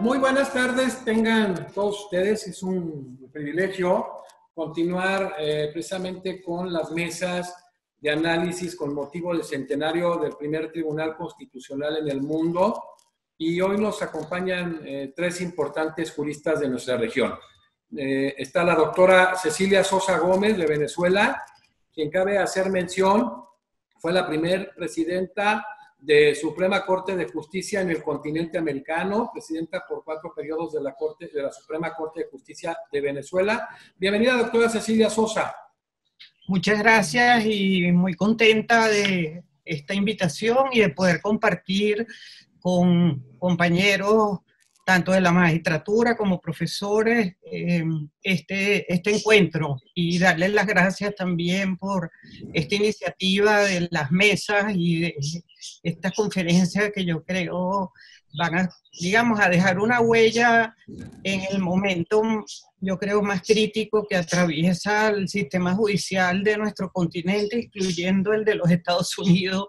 Muy buenas tardes, tengan todos ustedes. Es un privilegio continuar precisamente con las mesas de análisis con motivo del centenario del primer Tribunal Constitucional en el mundo. Y hoy nos acompañan tres importantes juristas de nuestra región. Está la doctora Cecilia Sosa Gómez de Venezuela, quien cabe hacer mención, fue la primer presidenta de Suprema Corte de Justicia en el continente americano, presidenta por 4 periodos de la Suprema Corte de Justicia de Venezuela. Bienvenida, doctora Cecilia Sosa. Muchas gracias y muy contenta de esta invitación y de poder compartir con compañeros tanto de la magistratura como profesores este encuentro, y darles las gracias también por esta iniciativa de las mesas y de estas conferencias que yo creo van a, digamos, a dejar una huella en el momento, yo creo, más crítico que atraviesa el sistema judicial de nuestro continente, incluyendo el de los Estados Unidos,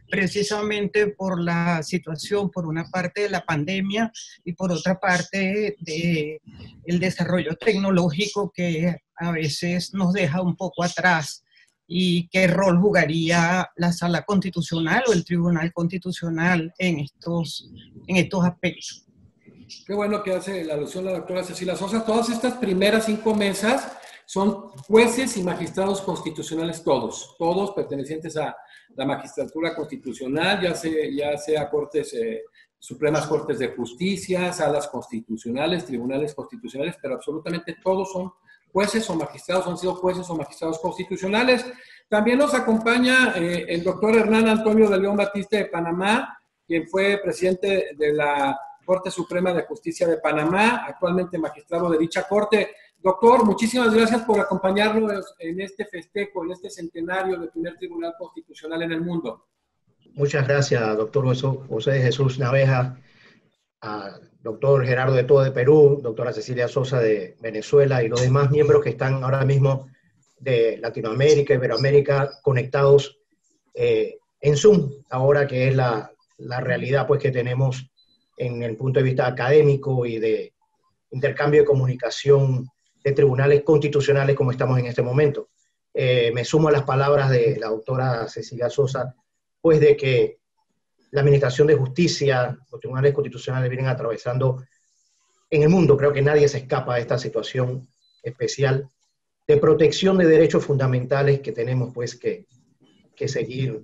precisamente por la situación, por una parte de la pandemia y por otra parte del desarrollo tecnológico que a veces nos deja un poco atrás. ¿Y qué rol jugaría la Sala Constitucional o el Tribunal Constitucional en estos aspectos? Qué bueno que hace la alusión la doctora Cecilia Sosa. Todas estas primeras 5 mesas son jueces y magistrados constitucionales todos pertenecientes a la magistratura constitucional, ya sea cortes, supremas cortes de justicia, salas constitucionales, tribunales constitucionales, pero absolutamente todos son jueces o magistrados, han sido jueces o magistrados constitucionales. También nos acompaña el doctor Hernán Antonio de León Batiste de Panamá, quien fue presidente de la Corte Suprema de Justicia de Panamá, actualmente magistrado de dicha corte. Doctor, muchísimas gracias por acompañarnos en este festejo, en este centenario del primer Tribunal Constitucional en el mundo. Muchas gracias, doctor José de Jesús Naveja, doctor Gerardo de Todo de Perú, doctora Cecilia Sosa de Venezuela y los demás miembros que están ahora mismo de Latinoamérica, Iberoamérica, conectados en Zoom, ahora que es la realidad pues, que tenemos en el punto de vista académico y de intercambio de comunicación de tribunales constitucionales como estamos en este momento. Me sumo a las palabras de la doctora Cecilia Sosa, pues de que la administración de justicia, los tribunales constitucionales vienen atravesando en el mundo, creo que nadie se escapa de esta situación especial de protección de derechos fundamentales que tenemos pues que seguir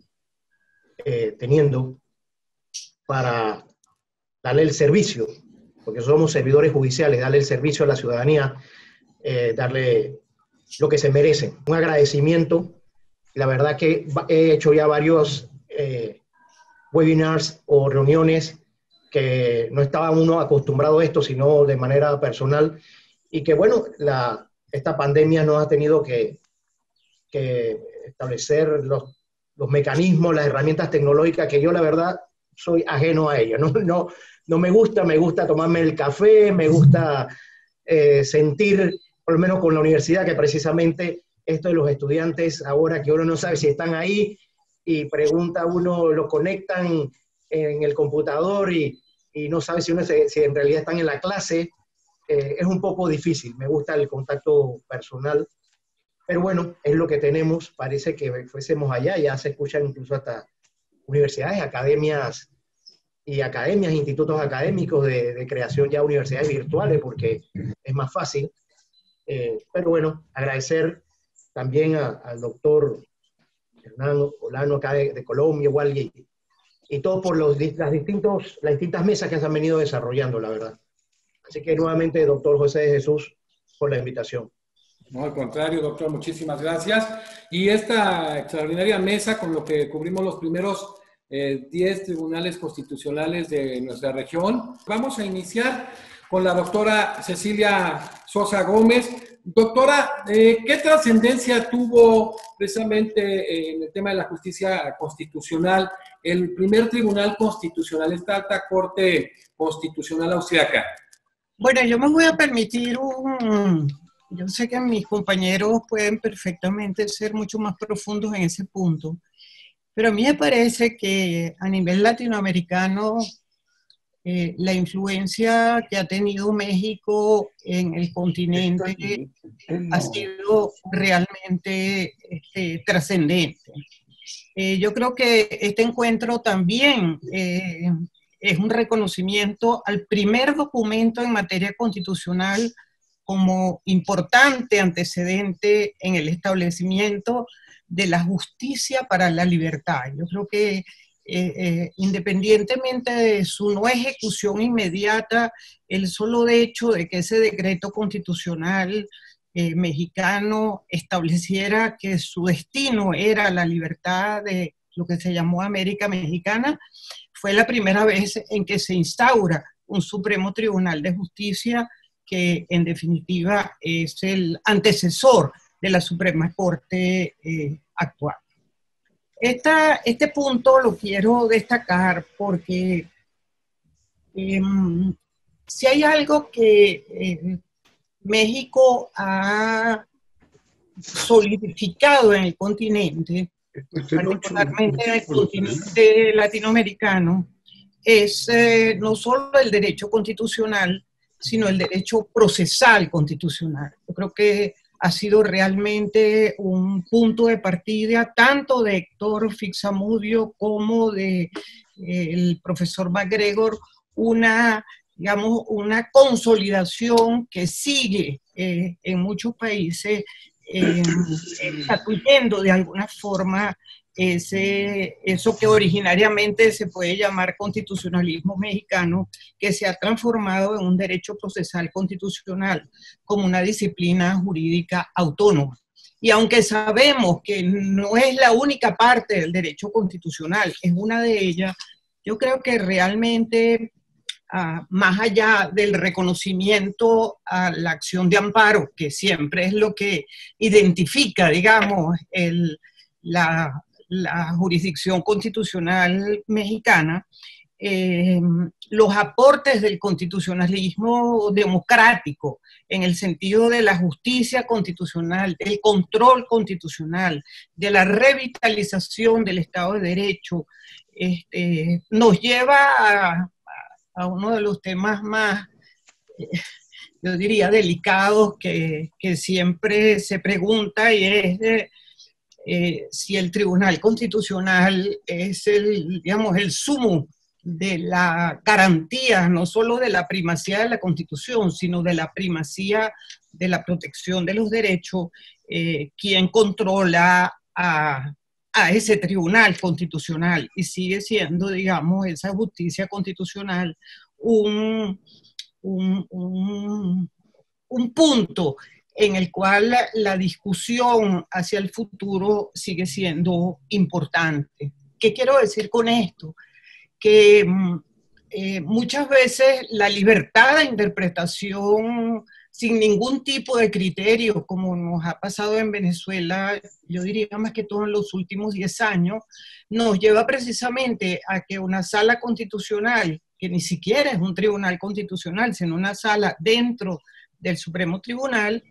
teniendo para darle el servicio, porque somos servidores judiciales, darle el servicio a la ciudadanía, darle lo que se merece. Un agradecimiento. La verdad que he hecho ya varios webinars o reuniones que no estaba uno acostumbrado a esto, sino de manera personal, y que bueno, esta pandemia nos ha tenido que establecer los mecanismos, las herramientas tecnológicas que yo la verdad soy ajeno a ellas. No me gusta tomarme el café, me gusta sentir, por lo menos con la universidad, que precisamente esto de los estudiantes, ahora que uno no sabe si están ahí, y pregunta uno, lo conectan en el computador y no sabe si en realidad están en la clase, es un poco difícil. Me gusta el contacto personal, pero bueno, es lo que tenemos. Parece que fuésemos allá, ya se escuchan incluso hasta universidades, academias, institutos académicos de creación ya universidades virtuales, porque es más fácil. Pero bueno, agradecer también al doctor Hernán Olano acá de Colombia, igual, y todo por las distintas mesas que se han venido desarrollando, la verdad. Así que nuevamente, doctor José de Jesús, por la invitación. No, al contrario, doctor, muchísimas gracias. Y esta extraordinaria mesa con lo que cubrimos los primeros 10 tribunales constitucionales de nuestra región. Vamos a iniciar con la doctora Cecilia Sosa Gómez. Doctora, ¿qué trascendencia tuvo precisamente en el tema de la justicia constitucional el primer tribunal constitucional, esta alta corte constitucional austriaca? Bueno, yo me voy a permitir yo sé que mis compañeros pueden perfectamente ser mucho más profundos en ese punto, pero a mí me parece que a nivel latinoamericano la influencia que ha tenido México en el continente ha sido realmente trascendente. Yo creo que este encuentro también es un reconocimiento al primer documento en materia constitucional como importante antecedente en el establecimiento de la justicia para la libertad. Yo creo que independientemente de su no ejecución inmediata, el solo hecho de que ese decreto constitucional mexicano estableciera que su destino era la libertad de lo que se llamó América Mexicana, fue la primera vez en que se instaura un Supremo Tribunal de Justicia que en definitiva es el antecesor de la Suprema Corte actual. Este punto lo quiero destacar porque si hay algo que México ha solidificado en el continente, particularmente en el continente latinoamericano, es no solo el derecho constitucional, sino el derecho procesal constitucional. Yo creo que ha sido realmente un punto de partida tanto de Héctor Fixamudio como de el profesor MacGregor, digamos, una consolidación que sigue en muchos países estatuyendo de alguna forma eso que originariamente se puede llamar constitucionalismo mexicano, que se ha transformado en un derecho procesal constitucional como una disciplina jurídica autónoma. Y aunque sabemos que no es la única parte del derecho constitucional, es una de ellas, yo creo que realmente, más allá del reconocimiento a la acción de amparo, que siempre es lo que identifica, digamos, la jurisdicción constitucional mexicana, los aportes del constitucionalismo democrático, en el sentido de la justicia constitucional, del control constitucional, de la revitalización del Estado de Derecho, nos lleva a uno de los temas más, yo diría, delicados que siempre se pregunta, y es si el Tribunal Constitucional es digamos, el sumo de la garantía, no solo de la primacía de la Constitución, sino de la primacía de la protección de los derechos, quien controla a ese Tribunal Constitucional, y sigue siendo, digamos, esa justicia constitucional un punto en el cual la discusión hacia el futuro sigue siendo importante. ¿Qué quiero decir con esto? Que muchas veces la libertad de interpretación sin ningún tipo de criterio, como nos ha pasado en Venezuela, yo diría más que todo en los últimos 10 años, nos lleva precisamente a que una sala constitucional, que ni siquiera es un tribunal constitucional, sino una sala dentro del Supremo Tribunal,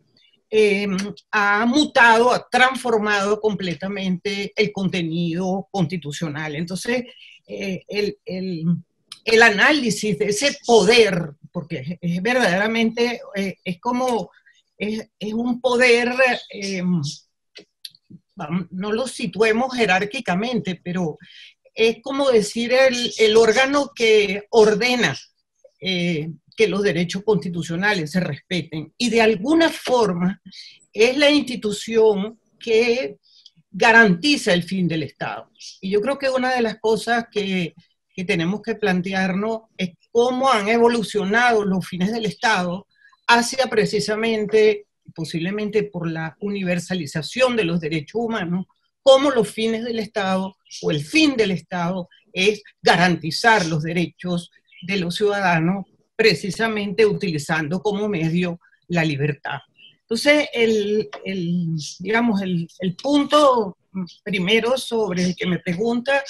ha mutado, ha transformado completamente el contenido constitucional. Entonces, el análisis de ese poder, porque es verdaderamente, es como, es un poder, no lo situemos jerárquicamente, pero es como decir el órgano que ordena que los derechos constitucionales se respeten, y de alguna forma es la institución que garantiza el fin del Estado. Y yo creo que una de las cosas que tenemos que plantearnos es cómo han evolucionado los fines del Estado hacia precisamente, posiblemente por la universalización de los derechos humanos, cómo los fines del Estado o el fin del Estado es garantizar los derechos de los ciudadanos, precisamente utilizando como medio la libertad. Entonces, digamos, el punto primero sobre el que me pregunta,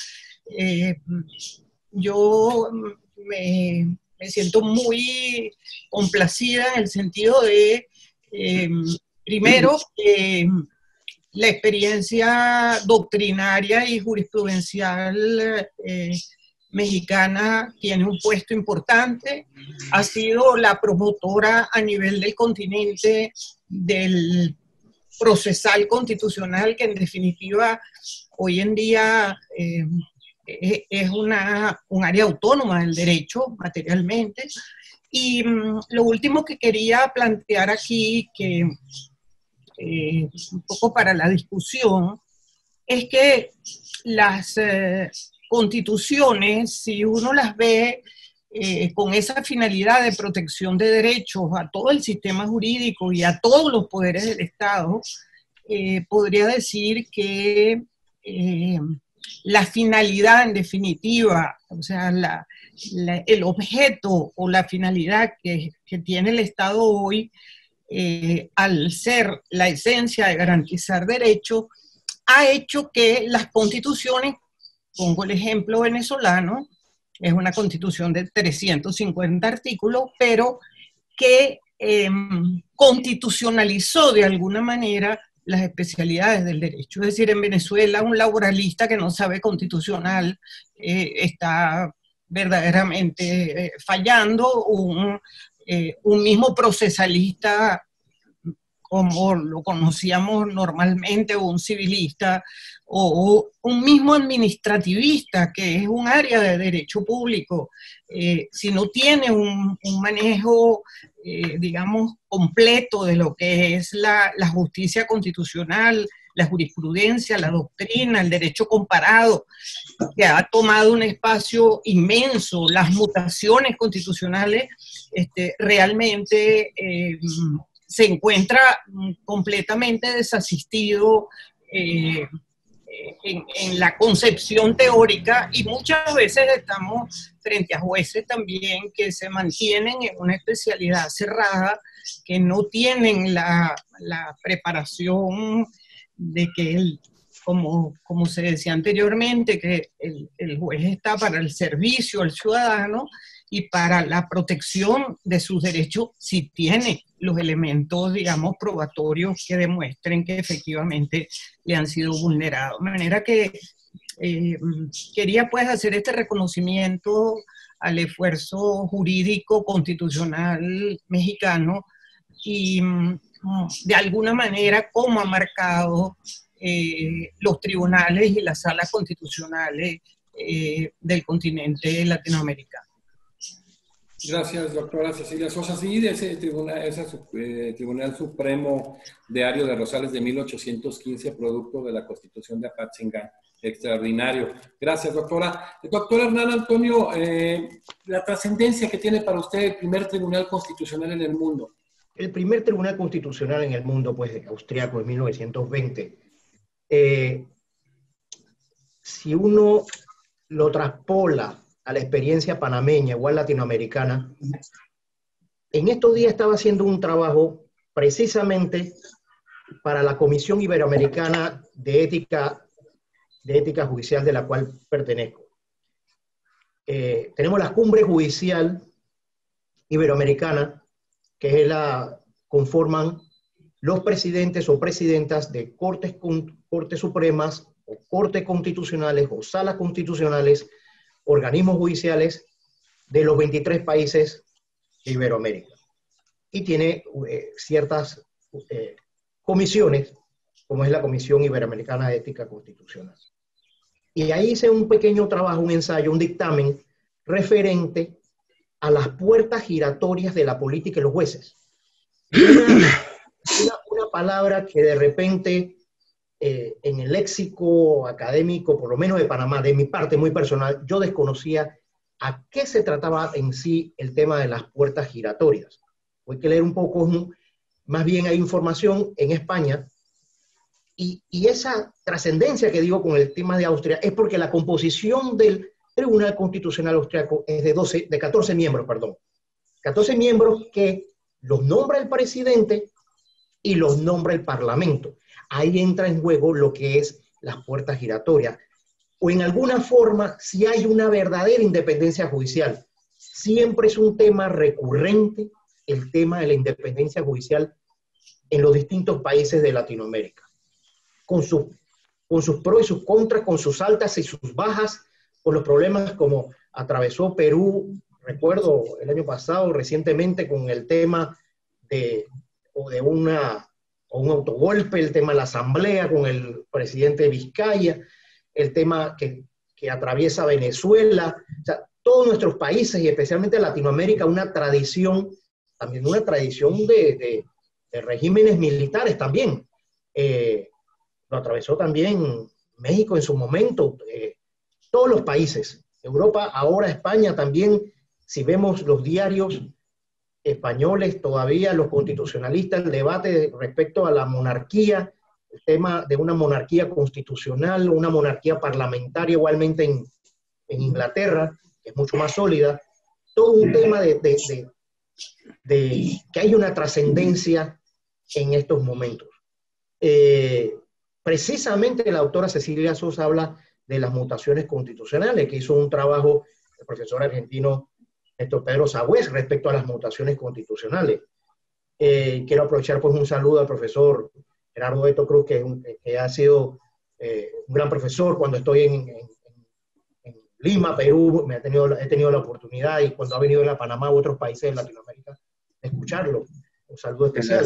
yo me siento muy complacida en el sentido de, primero, la experiencia doctrinaria y jurisprudencial mexicana tiene un puesto importante, ha sido la promotora a nivel del continente del procesal constitucional, que en definitiva hoy en día es un área autónoma del derecho materialmente. Y lo último que quería plantear aquí, que un poco para la discusión, es que las constituciones, si uno las ve con esa finalidad de protección de derechos a todo el sistema jurídico y a todos los poderes del Estado, podría decir que la finalidad en definitiva, o sea, el objeto o la finalidad que tiene el Estado hoy, al ser la esencia de garantizar derechos, ha hecho que las constituciones, pongo el ejemplo venezolano, es una constitución de 350 artículos, pero que constitucionalizó de alguna manera las especialidades del derecho. Es decir, en Venezuela un laboralista que no sabe constitucional está verdaderamente fallando, un mismo procesalista como lo conocíamos normalmente, o un civilista, o un mismo administrativista, que es un área de derecho público, si no tiene un manejo, digamos, completo de lo que es la justicia constitucional, la jurisprudencia, la doctrina, el derecho comparado, que ha tomado un espacio inmenso, las mutaciones constitucionales, realmente se encuentra completamente desasistido en la concepción teórica, y muchas veces estamos frente a jueces también que se mantienen en una especialidad cerrada, que no tienen la preparación de que como se decía anteriormente, que el juez está para el servicio al ciudadano y para la protección de sus derechos, si tiene los elementos, digamos, probatorios que demuestren que efectivamente le han sido vulnerados. De manera que quería pues hacer este reconocimiento al esfuerzo jurídico constitucional mexicano y de alguna manera cómo ha marcado los tribunales y las salas constitucionales del continente latinoamericano. Gracias, doctora Cecilia Sosa. Sí, de ese Tribunal Supremo de Ario de Rosales de 1815, producto de la Constitución de Apatzingán, extraordinario. Gracias, doctora. Doctor Hernán Antonio, la trascendencia que tiene para usted el primer tribunal constitucional en el mundo. El primer tribunal constitucional en el mundo, pues, austriaco, en 1920. Si uno lo traspola a la experiencia panameña, igual latinoamericana, en estos días estaba haciendo un trabajo precisamente para la Comisión Iberoamericana de Ética Judicial, de la cual pertenezco. Tenemos la Cumbre Judicial Iberoamericana, que es conforman los presidentes o presidentas de cortes supremas, o cortes constitucionales, o salas constitucionales, organismos judiciales de los 23 países de Iberoamérica. Y tiene ciertas comisiones, como es la Comisión Iberoamericana de Ética Constitucional. Y ahí hice un pequeño trabajo, un ensayo, un dictamen referente a las puertas giratorias de la política y los jueces. Una palabra que de repente en el léxico académico, por lo menos de Panamá, de mi parte muy personal, yo desconocía a qué se trataba en sí el tema de las puertas giratorias. Hay que leer un poco, más bien hay información en España, y esa trascendencia que digo con el tema de Austria es porque la composición del Tribunal Constitucional Austriaco es de 14 miembros, 14 miembros que los nombra el presidente y los nombra el Parlamento. Ahí entra en juego lo que es las puertas giratorias. O en alguna forma, si hay una verdadera independencia judicial. Siempre es un tema recurrente el tema de la independencia judicial en los distintos países de Latinoamérica. Con sus pros y sus contras, con sus altas y sus bajas, por los problemas como atravesó Perú, recuerdo el año pasado, recientemente, con el tema de un autogolpe, el tema de la asamblea con el presidente Vizcaya, el tema que atraviesa Venezuela, o sea, todos nuestros países y especialmente Latinoamérica, una tradición, también una tradición de regímenes militares también. Lo atravesó también México en su momento, todos los países, Europa, ahora España también. Si vemos los diarios españoles todavía, los constitucionalistas, el debate respecto a la monarquía, el tema de una monarquía constitucional, una monarquía parlamentaria igualmente en Inglaterra, que es mucho más sólida, todo un tema de que hay una trascendencia en estos momentos. Precisamente la doctora Cecilia Sosa habla de las mutaciones constitucionales, que hizo un trabajo el profesor argentino Néstor Pedro Sagüez respecto a las mutaciones constitucionales. Quiero aprovechar pues un saludo al profesor Gerardo Beto Cruz, que ha sido un gran profesor cuando estoy en Lima, Perú, he tenido la oportunidad, y cuando ha venido a Panamá u otros países de Latinoamérica, de escucharlo. Un saludo especial.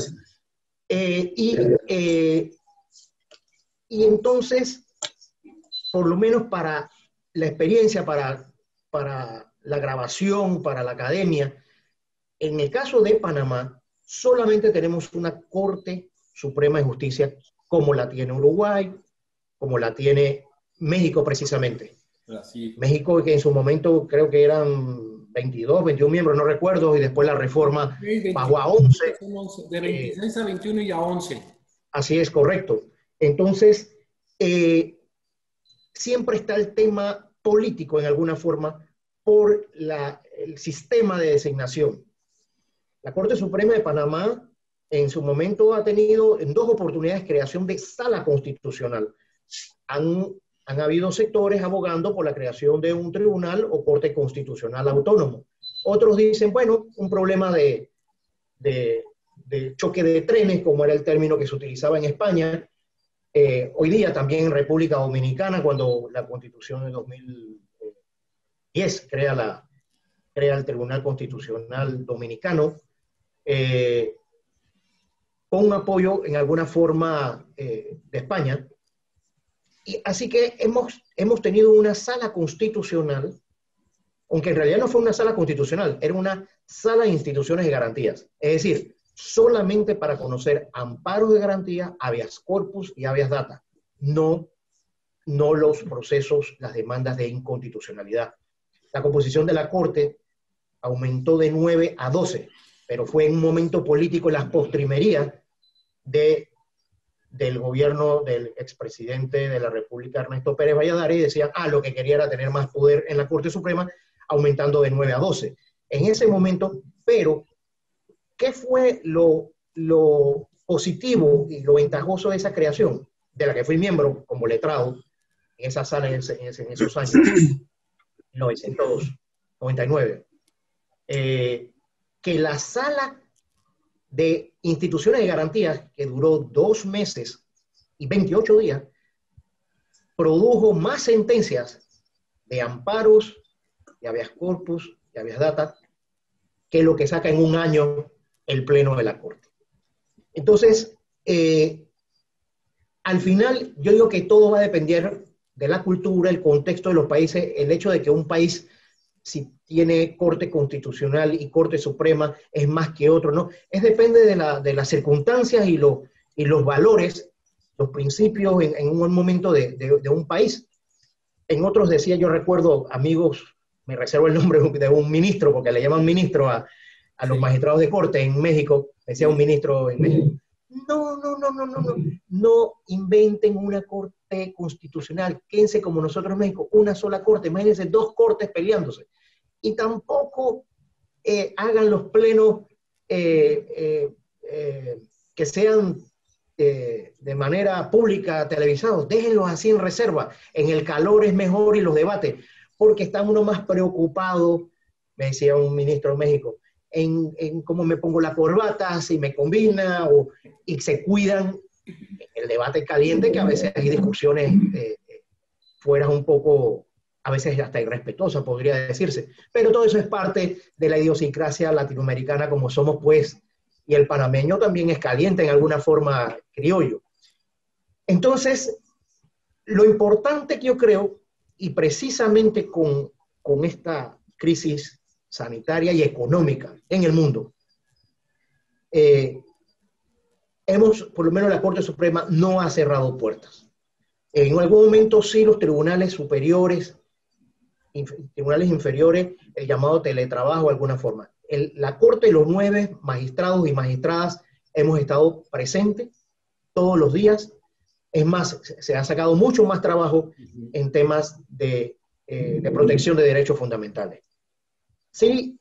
Y entonces, por lo menos para la experiencia, para la grabación, para la academia, en el caso de Panamá, solamente tenemos una Corte Suprema de Justicia como la tiene Uruguay, como la tiene México precisamente. Brasil. México, que en su momento creo que eran 22, 21 miembros, no recuerdo, y después la reforma bajó a 11. De 26 a 21 y a 11. Así es, correcto. Entonces, siempre está el tema político en alguna forma por el sistema de designación. La Corte Suprema de Panamá en su momento ha tenido en 2 oportunidades creación de sala constitucional. Han habido sectores abogando por la creación de un tribunal o corte constitucional autónomo. Otros dicen, bueno, un problema de choque de trenes, como era el término que se utilizaba en España. Hoy día también en República Dominicana, cuando la Constitución de 2010 crea el Tribunal Constitucional Dominicano, con un apoyo en alguna forma de España. Y así que hemos tenido una sala constitucional, aunque en realidad no fue una sala constitucional, era una sala de instituciones de garantías. Es decir, solamente para conocer amparos de garantía, habeas corpus y habeas data, no los procesos, las demandas de inconstitucionalidad. La composición de la Corte aumentó de 9 a 12, pero fue en un momento político en las postrimerías del gobierno del expresidente de la República, Ernesto Pérez Valladares, y decían, lo que quería era tener más poder en la Corte Suprema, aumentando de 9 a 12. En ese momento, pero, ¿qué fue lo positivo y lo ventajoso de esa creación? De la que fui miembro como letrado en esa sala en esos años, 1999. Que la sala de instituciones de garantías, que duró 2 meses y 28 días, produjo más sentencias de amparos, de habeas corpus, de habeas data, que lo que saca en un año el Pleno de la Corte. Entonces, al final, yo digo que todo va a depender de la cultura, el contexto de los países, el hecho de que un país, si tiene Corte Constitucional y Corte Suprema, es más que otro, ¿no? Depende de las circunstancias y los valores, los principios en un momento de un país. En otros decía, yo recuerdo, amigos, me reservo el nombre de un ministro, porque le llaman ministro a los magistrados de corte en México, decía un ministro en México, no inventen una Corte Constitucional, quédense como nosotros en México, una sola Corte, imagínense 2 cortes peleándose. Y tampoco hagan los plenos que sean de manera pública televisados, déjenlos así en reserva, en el calor es mejor y los debates, porque está uno más preocupado, me decía un ministro de México, en cómo me pongo la corbata, si me combina, y se cuidan el debate caliente, que a veces hay discusiones fuera un poco a veces hasta irrespetuosa, podría decirse. Pero todo eso es parte de la idiosincrasia latinoamericana como somos, pues, y el panameño también es caliente en alguna forma criollo. Entonces, lo importante que yo creo, y precisamente con esta crisis sanitaria y económica en el mundo, por lo menos la Corte Suprema no ha cerrado puertas. En algún momento sí los tribunales superiores, tribunales inferiores, el llamado teletrabajo de alguna forma. La Corte y los 9 magistrados y magistradas hemos estado presentes todos los días. Es más, se ha sacado mucho más trabajo en temas de protección de derechos fundamentales. Sí,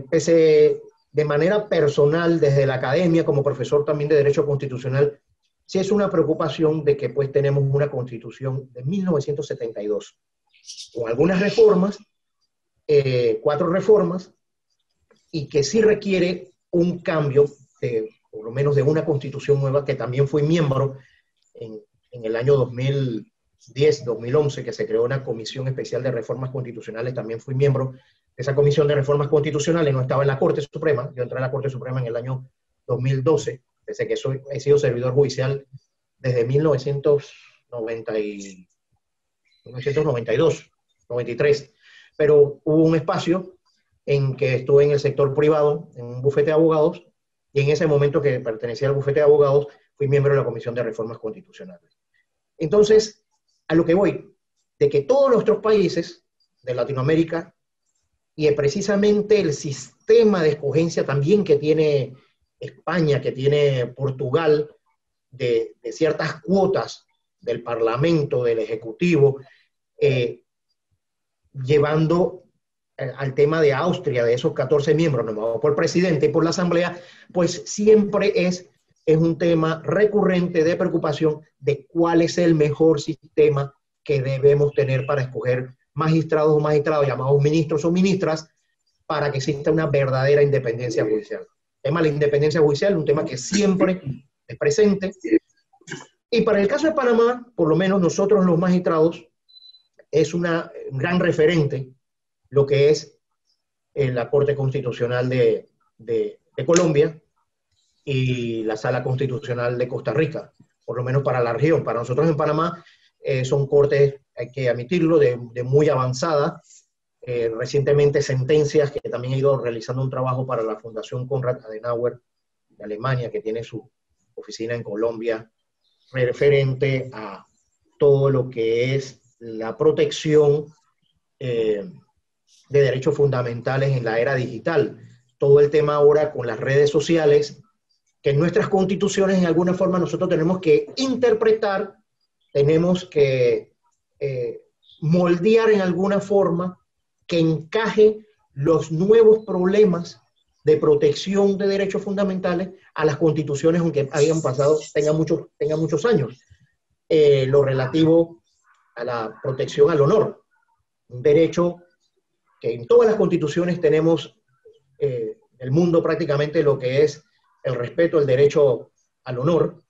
pese de manera personal, desde la academia, como profesor también de Derecho Constitucional, sí es una preocupación de que pues tenemos una Constitución de 1972, con algunas reformas, 4 reformas, y que sí requiere un cambio, por lo menos de una Constitución nueva, que también fui miembro en el año 2010, 2011, que se creó una Comisión Especial de Reformas Constitucionales, también fui miembro de esa Comisión de Reformas Constitucionales, no estaba en la Corte Suprema, yo entré a la Corte Suprema en el año 2012, desde que he sido servidor judicial desde 1992, 93, pero hubo un espacio en que estuve en el sector privado, en un bufete de abogados, y en ese momento que pertenecía al bufete de abogados, fui miembro de la Comisión de Reformas Constitucionales. Entonces, a lo que voy, de que todos nuestros países de Latinoamérica, y precisamente el sistema de escogencia también que tiene España, que tiene Portugal, de ciertas cuotas del Parlamento, del Ejecutivo, llevando al tema de Austria, de esos 14 miembros nombrados por el presidente y por la Asamblea, pues siempre es un tema recurrente de preocupación de cuál es el mejor sistema que debemos tener para escoger magistrados o magistrados llamados ministros o ministras para que exista una verdadera independencia judicial. El tema de la independencia judicial es un tema que siempre es presente. Y para el caso de Panamá, por lo menos nosotros los magistrados, es un gran referente lo que es la Corte Constitucional de Colombia y la Sala Constitucional de Costa Rica, por lo menos para la región. Para nosotros en Panamá son cortes, hay que admitirlo, de muy avanzada. Recientemente sentencias, que también he ido realizando un trabajo para la Fundación Konrad Adenauer de Alemania, que tiene su oficina en Colombia, referente a todo lo que es la protección de derechos fundamentales en la era digital. Todo el tema ahora con las redes sociales, que en nuestras constituciones en alguna forma nosotros tenemos que interpretar, tenemos que moldear en alguna forma que encaje los nuevos problemas de protección de derechos fundamentales a las constituciones, aunque hayan pasado, tengan muchos años. Lo relativo a la protección al honor, un derecho que en todas las constituciones tenemos el mundo prácticamente lo que es el respeto al derecho al honor,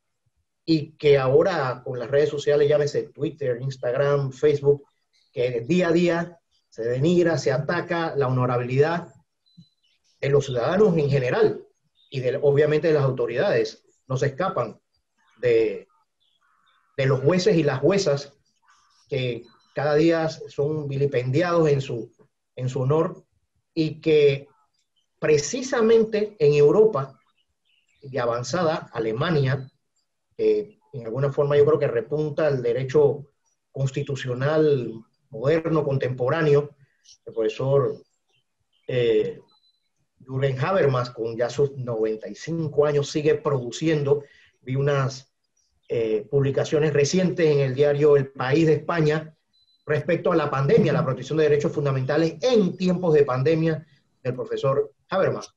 y que ahora con las redes sociales, llámese Twitter, Instagram, Facebook, que día a día se denigra, se ataca la honorabilidad de los ciudadanos en general y obviamente de las autoridades. No se escapan de los jueces y las juezas que cada día son vilipendiados en su honor, y que precisamente en Europa de avanzada, Alemania, en alguna forma yo creo que repunta el derecho constitucional moderno, contemporáneo. El profesor Jürgen Habermas, con ya sus 95 años, sigue produciendo. Vi unas publicaciones recientes en el diario El País de España respecto a la pandemia, la protección de derechos fundamentales en tiempos de pandemia, del profesor Habermas.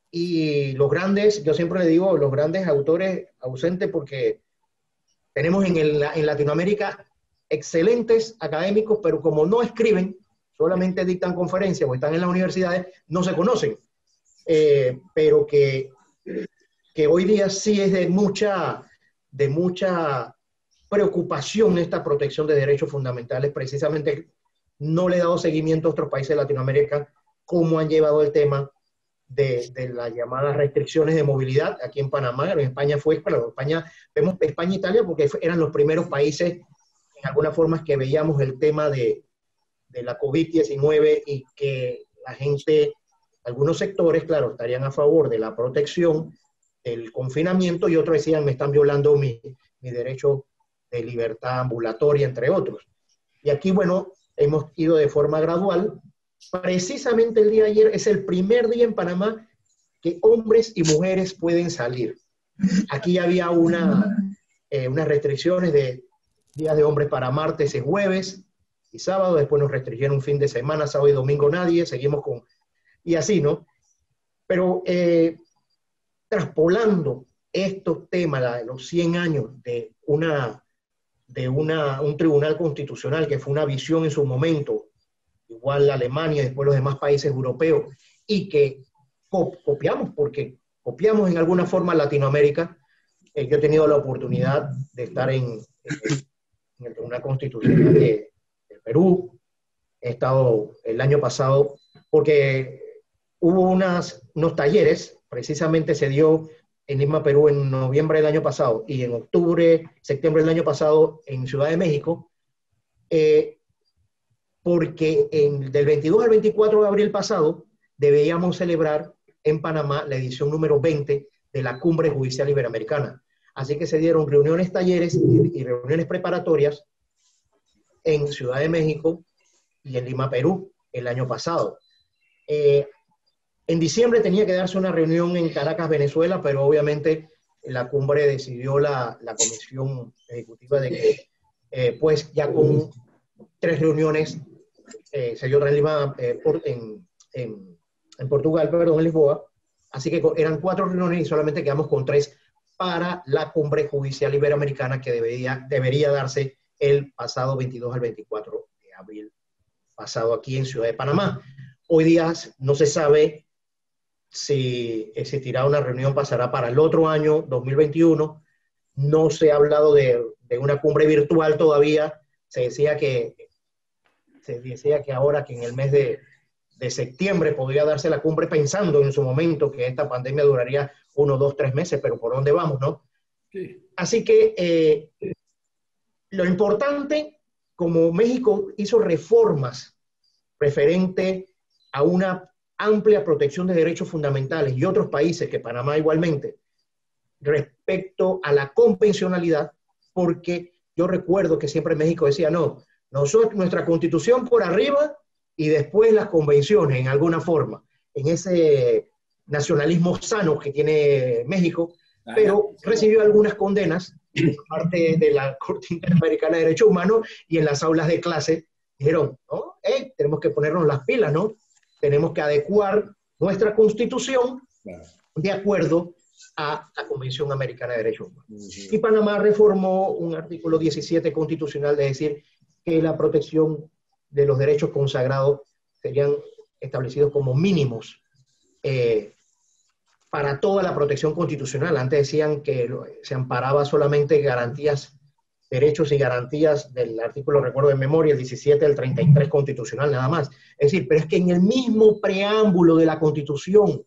Y los grandes, yo siempre le digo, los grandes autores ausentes, porque tenemos en Latinoamérica excelentes académicos, pero como no escriben, solamente dictan conferencias o están en las universidades, no se conocen. Pero que hoy día sí es de mucha preocupación esta protección de derechos fundamentales. Precisamente no le he dado seguimiento a otros países de Latinoamérica cómo han llevado el tema de las llamadas restricciones de movilidad. Aquí en Panamá, en España fue, claro, vemos España e Italia porque eran los primeros países en alguna forma que veíamos el tema de la COVID-19 y que la gente, algunos sectores, claro, estarían a favor de la protección, del confinamiento, y otros decían, me están violando mi derecho de libertad ambulatoria, entre otros. Y aquí, bueno, hemos ido de forma gradual. Precisamente el día de ayer es el primer día en Panamá que hombres y mujeres pueden salir. Aquí había unas restricciones de días de hombres para martes y jueves y sábado, después nos restringieron un fin de semana, sábado y domingo nadie, seguimos con... y así, ¿no? Pero traspolando estos temas, los 100 años de un tribunal constitucional que fue una visión en su momento, igual Alemania y después los demás países europeos, y que copiamos, porque copiamos en alguna forma Latinoamérica. Yo he tenido la oportunidad de estar en el Tribunal Constitucional de Perú. He estado el año pasado, porque hubo unos talleres, precisamente se dio en Lima, Perú, en noviembre del año pasado, y en octubre, septiembre del año pasado en Ciudad de México, porque del 22 al 24 de abril pasado debíamos celebrar en Panamá la edición número 20 de la Cumbre Judicial Iberoamericana. Así que se dieron reuniones, talleres y reuniones preparatorias en Ciudad de México y en Lima, Perú, el año pasado. En diciembre tenía que darse una reunión en Caracas, Venezuela, pero obviamente la cumbre decidió la comisión ejecutiva de que, pues ya con 3 reuniones, se dio otra en Lima, en Portugal, perdón, en Lisboa, así que eran 4 reuniones y solamente quedamos con 3 para la Cumbre Judicial Iberoamericana que debería darse el pasado 22 al 24 de abril pasado aquí en Ciudad de Panamá. Hoy día no se sabe si existirá una reunión, pasará para el otro año, 2021. No se ha hablado de una cumbre virtual todavía. Se decía que ahora, que en el mes de septiembre podría darse la cumbre, pensando en su momento que esta pandemia duraría 1, 2, 3 meses, pero ¿por dónde vamos, no? Sí. Así que lo importante, como México hizo reformas referente a una amplia protección de derechos fundamentales, y otros países, que Panamá igualmente, respecto a la convencionalidad, porque yo recuerdo que siempre México decía, no, nuestra constitución por arriba y después las convenciones en alguna forma, en ese nacionalismo sano que tiene México, pero recibió algunas condenas por parte de la Corte Interamericana de Derechos Humanos, y en las aulas de clase dijeron, ¿no? Tenemos que ponernos las pilas, ¿no? Tenemos que adecuar nuestra constitución de acuerdo a la Convención Americana de Derechos Humanos. Y Panamá reformó un artículo 17 constitucional de decir que la protección de los derechos consagrados serían establecidos como mínimos para toda la protección constitucional. Antes decían que se amparaba solamente garantías, derechos y garantías del artículo, recuerdo de memoria, el 17 al 33 constitucional, nada más. Es decir, pero es que en el mismo preámbulo de la Constitución,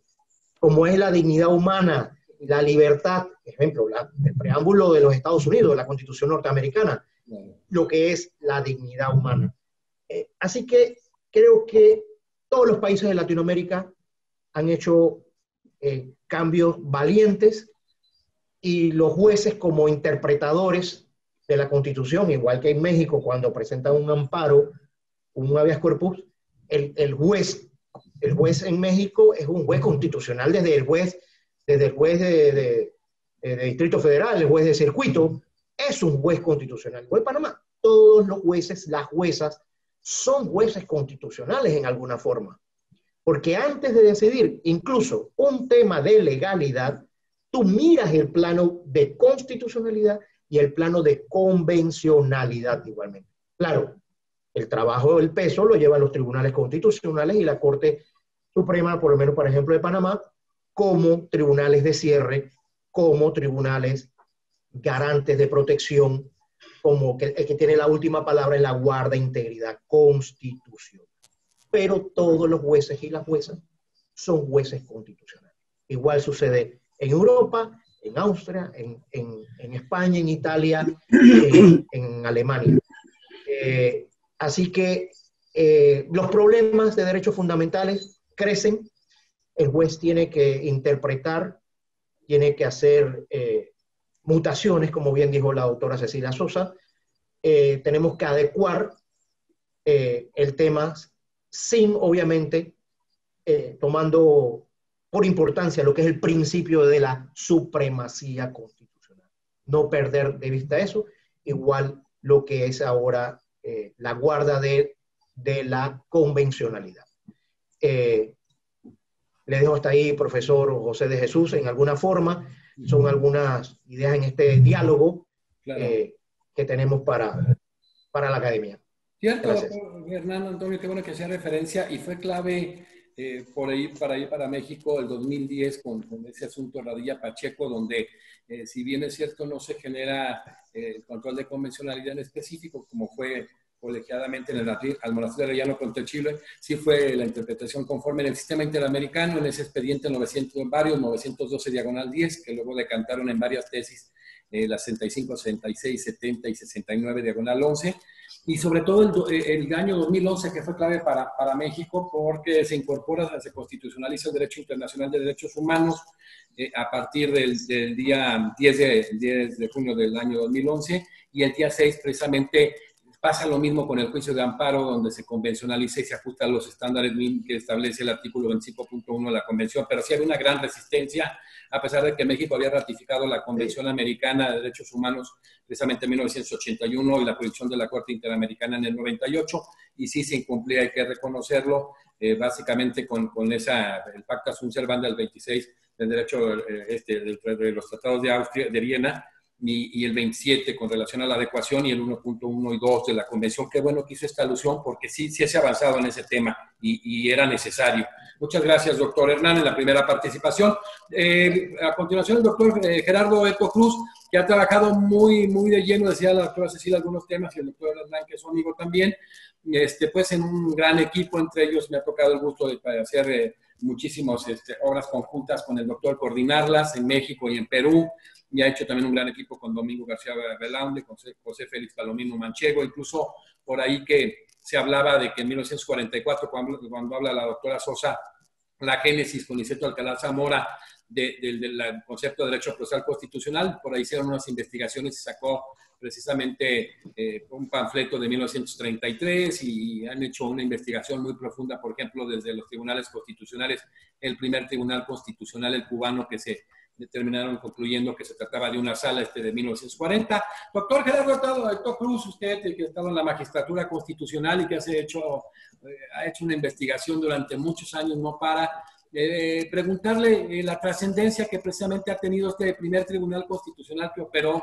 como es la dignidad humana, la libertad, por ejemplo, el preámbulo de los Estados Unidos, de la Constitución norteamericana, lo que es la dignidad humana. Así que creo que todos los países de Latinoamérica han hecho cambios valientes, y los jueces, como interpretadores de la Constitución, igual que en México cuando presentan un amparo, un habeas corpus, el juez en México es un juez constitucional, desde el juez de Distrito Federal, el juez de circuito, es un juez constitucional. Igual en Panamá, todos los jueces, las juezas, son jueces constitucionales en alguna forma. Porque antes de decidir incluso un tema de legalidad, tú miras el plano de constitucionalidad y el plano de convencionalidad igualmente. Claro, el trabajo del peso lo llevan los tribunales constitucionales y la Corte Suprema, por lo menos, por ejemplo, de Panamá, como tribunales de cierre, como tribunales garantes de protección como que el que tiene la última palabra es la guarda integridad constitucional. Pero todos los jueces y las juezas son jueces constitucionales. Igual sucede en Europa, en Austria, en España, en Italia, en Alemania. Así que los problemas de derechos fundamentales crecen. El juez tiene que interpretar, tiene que hacer mutaciones, como bien dijo la doctora Cecilia Sosa. Tenemos que adecuar el tema sin, obviamente, tomando por importancia lo que es el principio de la supremacía constitucional. No perder de vista eso, igual lo que es ahora la guarda de la convencionalidad. Le dejo hasta ahí, profesor José de Jesús, en alguna forma. Son algunas ideas en este diálogo que tenemos para la academia. Cierto, Hernán Antonio, qué bueno que hacía referencia, y fue clave para México el 2010 con ese asunto Radilla Pacheco, donde si bien es cierto no se genera el control de convencionalidad en específico, como fue colegiadamente en el Almonacid Arellano contra Chile, sí fue la interpretación conforme en el sistema interamericano, en ese expediente 912/10, que luego decantaron en varias tesis, las 65, 66, 70 y 69/11, y sobre todo el año 2011, que fue clave para México, porque se incorpora, se constitucionaliza el derecho internacional de derechos humanos a partir del día 10 de junio del año 2011, y el día 6 precisamente pasa lo mismo con el juicio de amparo, donde se convencionaliza y se ajusta a los estándares que establece el artículo 25.1 de la Convención, pero sí había una gran resistencia, a pesar de que México había ratificado la Convención Americana de Derechos Humanos precisamente en 1981 y la prohibición de la Corte Interamericana en el 98, y sí se incumplía, hay que reconocerlo, básicamente con el Pacta Sunt Servanda del 26 del derecho de los tratados de Viena, y el 27 con relación a la adecuación, y el 1.1 y 2 de la Convención. Qué bueno que hizo esta alusión, porque sí se ha avanzado en ese tema y era necesario. Muchas gracias, doctor Hernán, en la primera participación. A continuación, el doctor Gerardo Eto Cruz, que ha trabajado muy de lleno, decía la doctora Cecilia, algunos temas, y el doctor Hernán, que es su amigo también, pues en un gran equipo. Entre ellos me ha tocado el gusto de hacer muchísimas obras conjuntas con el doctor, coordinarlas en México y en Perú, y ha hecho también un gran equipo con Domingo García Belaunde, con José Félix Palomino Manchego, incluso por ahí que se hablaba de que en 1944, cuando habla la doctora Sosa, la génesis con Niceto Alcalá Zamora del concepto de derecho procesal constitucional, por ahí hicieron unas investigaciones y sacó precisamente un panfleto de 1933, y han hecho una investigación muy profunda, por ejemplo, desde los tribunales constitucionales, el primer tribunal constitucional, el cubano, que se terminaron concluyendo que se trataba de una sala de 1940. Doctor Gerardo Eto Cruz, usted que ha estado en la magistratura constitucional y que ha hecho una investigación durante muchos años, no para, preguntarle la trascendencia que precisamente ha tenido este primer tribunal constitucional que operó,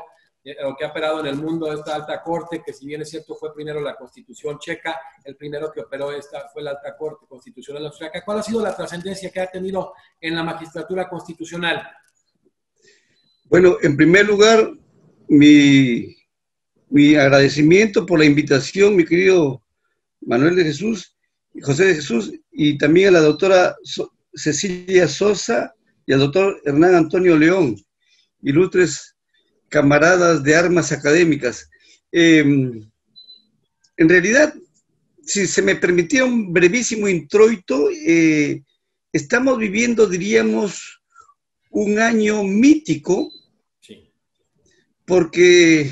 o que ha operado en el mundo, esta alta corte, que si bien es cierto fue primero la Constitución checa, el primero que operó fue la alta corte constitucional austriaca. ¿Cuál ha sido la trascendencia que ha tenido en la magistratura constitucional? Bueno, en primer lugar, mi agradecimiento por la invitación, mi querido Manuel de Jesús, José de Jesús, y también a la doctora Cecilia Sosa y al doctor Hernán Antonio León, ilustres camaradas de armas académicas. En realidad, si se me permitía un brevísimo introito, estamos viviendo, diríamos, un año mítico, sí, porque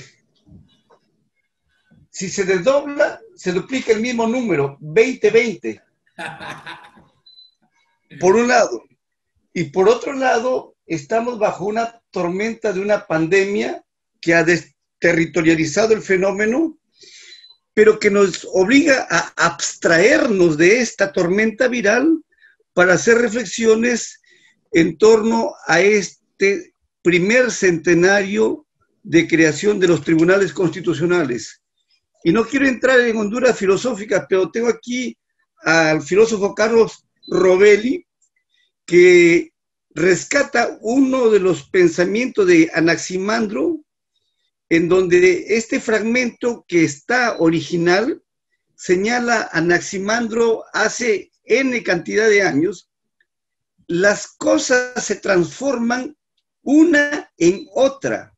si se desdobla, se duplica el mismo número, 2020, por un lado. Y por otro lado, estamos bajo una tormenta de una pandemia que ha desterritorializado el fenómeno, pero que nos obliga a abstraernos de esta tormenta viral para hacer reflexiones en torno a este primer centenario de creación de los tribunales constitucionales. Y no quiero entrar en honduras filosóficas, pero tengo aquí al filósofo Carlos Rovelli, que rescata uno de los pensamientos de Anaximandro, en donde este fragmento que está original señala a Anaximandro hace N cantidad de años, las cosas se transforman una en otra,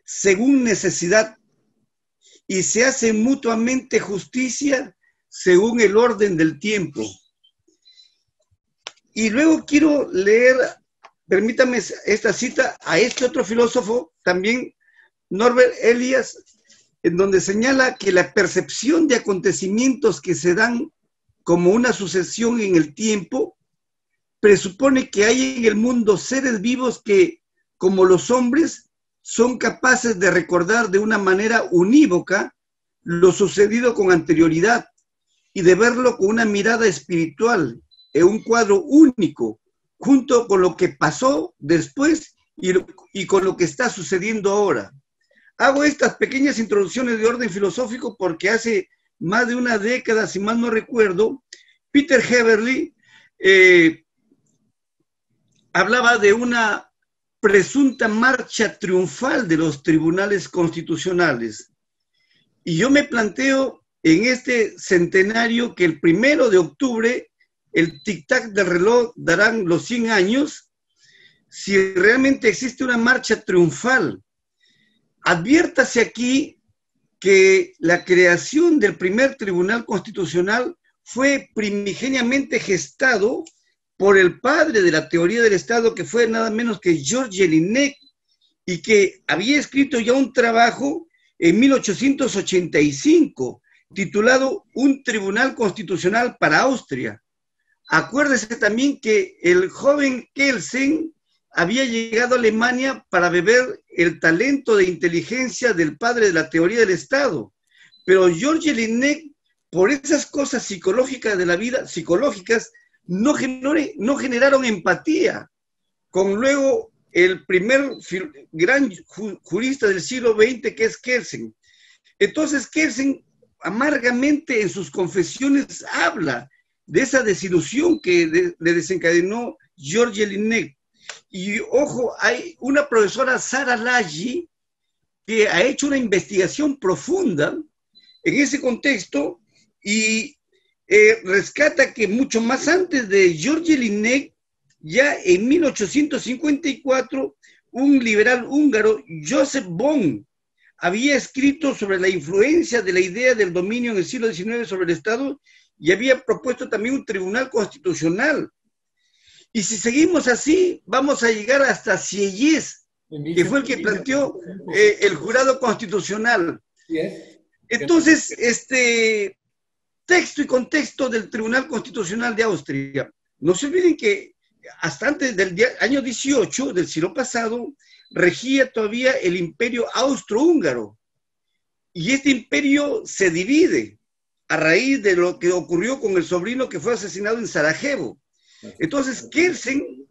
según necesidad, y se hace mutuamente justicia según el orden del tiempo. Y luego quiero leer, permítame esta cita, a este otro filósofo, también Norbert Elias, en donde señala que la percepción de acontecimientos que se dan como una sucesión en el tiempo presupone que hay en el mundo seres vivos que, como los hombres, son capaces de recordar de una manera unívoca lo sucedido con anterioridad y de verlo con una mirada espiritual en un cuadro único, junto con lo que pasó después y con lo que está sucediendo ahora. Hago estas pequeñas introducciones de orden filosófico porque hace más de una década, si mal no recuerdo, Peter Heberly hablaba de una presunta marcha triunfal de los tribunales constitucionales. Y yo me planteo en este centenario que el 1 de octubre, el tic-tac del reloj darán los 100 años, si realmente existe una marcha triunfal. Adviértase aquí que la creación del primer tribunal constitucional fue primigeniamente gestado por el padre de la teoría del Estado, que fue nada menos que Georges Jelinek, y que había escrito ya un trabajo en 1885, titulado Un Tribunal Constitucional para Austria. Acuérdese también que el joven Kelsen había llegado a Alemania para beber el talento de inteligencia del padre de la teoría del Estado. Pero Georges Jelinek, por esas cosas psicológicas de la vida, psicológicas, no generaron empatía con luego el primer gran jurista del siglo XX, que es Kelsen. Entonces Kelsen amargamente en sus confesiones habla de esa desilusión que le desencadenó Georges Jelinek. Y ojo, hay una profesora, Sara Laggi, que ha hecho una investigación profunda en ese contexto y rescata que mucho más antes de Georges Jelinek, ya en 1854, un liberal húngaro, Joseph Bon, había escrito sobre la influencia de la idea del dominio en el siglo XIX sobre el Estado y había propuesto también un tribunal constitucional. Y si seguimos así, vamos a llegar hasta Sieyès, que fue el que planteó el jurado constitucional. Entonces, texto y contexto del Tribunal Constitucional de Austria. No se olviden que hasta antes del año 18 del siglo pasado regía todavía el imperio austrohúngaro. Y este imperio se divide a raíz de lo que ocurrió con el sobrino que fue asesinado en Sarajevo. Entonces, Kelsen,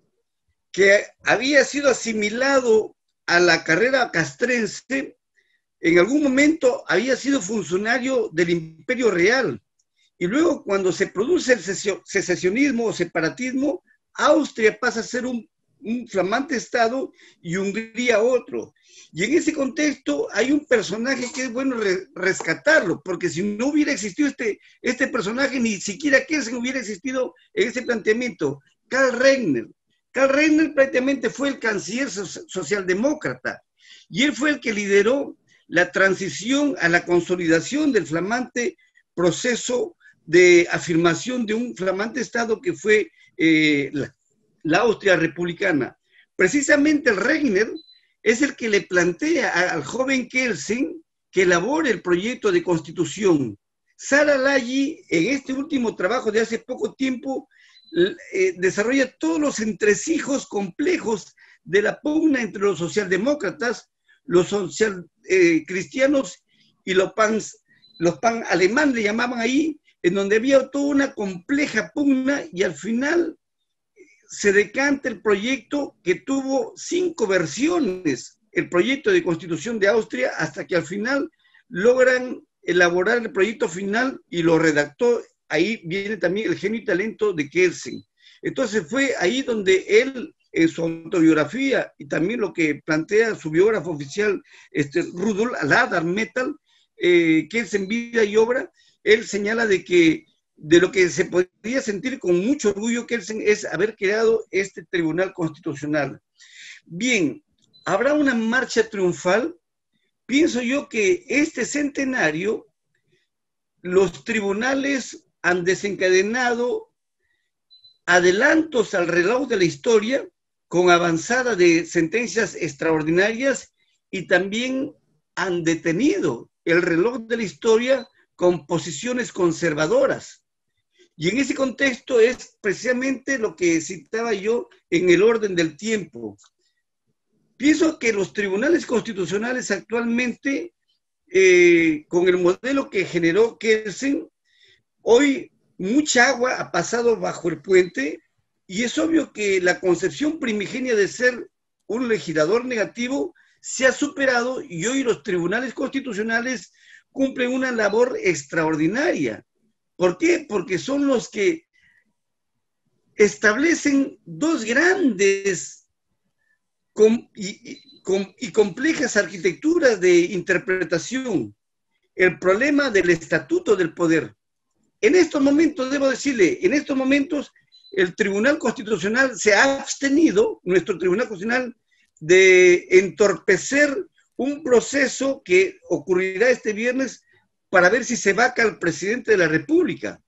que había sido asimilado a la carrera castrense, en algún momento había sido funcionario del Imperio Real. Y luego, cuando se produce el secesionismo o separatismo, Austria pasa a ser un flamante Estado y Hungría otro. Y en ese contexto hay un personaje que es bueno rescatarlo, porque si no hubiera existido este personaje, ni siquiera Kelsen hubiera existido en ese planteamiento. Karl Regner. Karl Regner prácticamente fue el canciller socialdemócrata, y él fue el que lideró la transición a la consolidación del flamante proceso de afirmación de un flamante Estado que fue la Austria republicana. Precisamente el Regner es el que le plantea al joven Kelsen que elabore el proyecto de constitución. Sara Laggi, en este último trabajo de hace poco tiempo, desarrolla todos los entresijos complejos de la pugna entre los socialdemócratas, los cristianos y los pan alemán le llamaban ahí, en donde había toda una compleja pugna y al final se decanta el proyecto que tuvo 5 versiones, el proyecto de constitución de Austria, hasta que al final logran elaborar el proyecto final y lo redactó. Ahí viene también el genio y talento de Kelsen. Entonces fue ahí donde él en su autobiografía y también lo que plantea su biógrafo oficial, Rudolf Ladermetal, Kelsen, vida y obra, él señala de lo que se podría sentir con mucho orgullo Kelsen es haber creado este Tribunal Constitucional. Bien, ¿habrá una marcha triunfal? Pienso yo que este centenario, los tribunales han desencadenado adelantos al reloj de la historia con avanzada de sentencias extraordinarias y también han detenido el reloj de la historia con posiciones conservadoras. Y en ese contexto es precisamente lo que citaba yo en el orden del tiempo. Pienso que los tribunales constitucionales actualmente, con el modelo que generó Kelsen, hoy mucha agua ha pasado bajo el puente y es obvio que la concepción primigenia de ser un legislador negativo se ha superado y hoy los tribunales constitucionales cumplen una labor extraordinaria. ¿Por qué? Porque son los que establecen dos grandes y complejas arquitecturas de interpretación. El problema del estatuto del poder. En estos momentos, debo decirle, en estos momentos el Tribunal Constitucional se ha abstenido, nuestro Tribunal Constitucional, de entorpecer un proceso que ocurrirá este viernes para ver si se vaca al presidente de la República,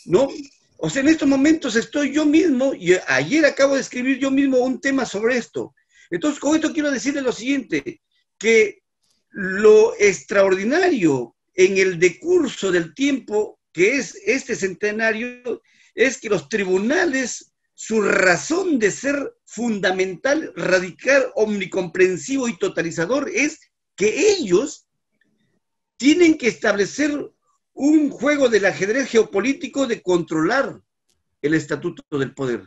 ¿no? O sea, en estos momentos estoy yo mismo, y ayer acabo de escribir yo mismo un tema sobre esto. Entonces, con esto quiero decirle lo siguiente, que lo extraordinario en el decurso del tiempo, que es este centenario, es que los tribunales, su razón de ser fundamental, radical, omnicomprensivo y totalizador, es que ellos tienen que establecer un juego del ajedrez geopolítico de controlar el estatuto del poder.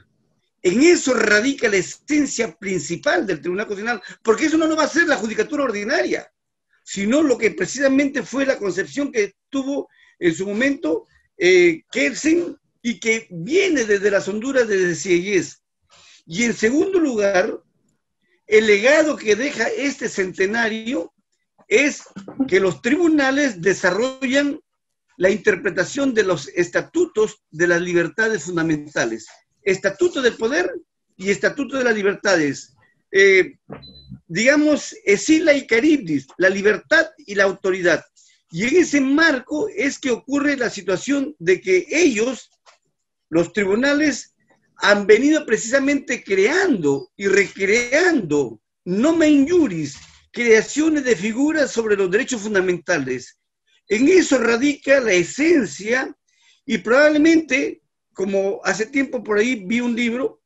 En eso radica la esencia principal del Tribunal Constitucional, porque eso no lo va a hacer la judicatura ordinaria, sino lo que precisamente fue la concepción que tuvo en su momento Kelsen y que viene desde las Honduras de Sieyès. Y en segundo lugar, el legado que deja este centenario es que los tribunales desarrollan la interpretación de los estatutos de las libertades fundamentales. Estatuto del poder y estatuto de las libertades. Digamos, esila y caribdis, la libertad y la autoridad. Y en ese marco es que ocurre la situación de que ellos, los tribunales, han venido precisamente creando y recreando, nomen iuris, creaciones de figuras sobre los derechos fundamentales. En eso radica la esencia y probablemente, como hace tiempo por ahí vi un libro,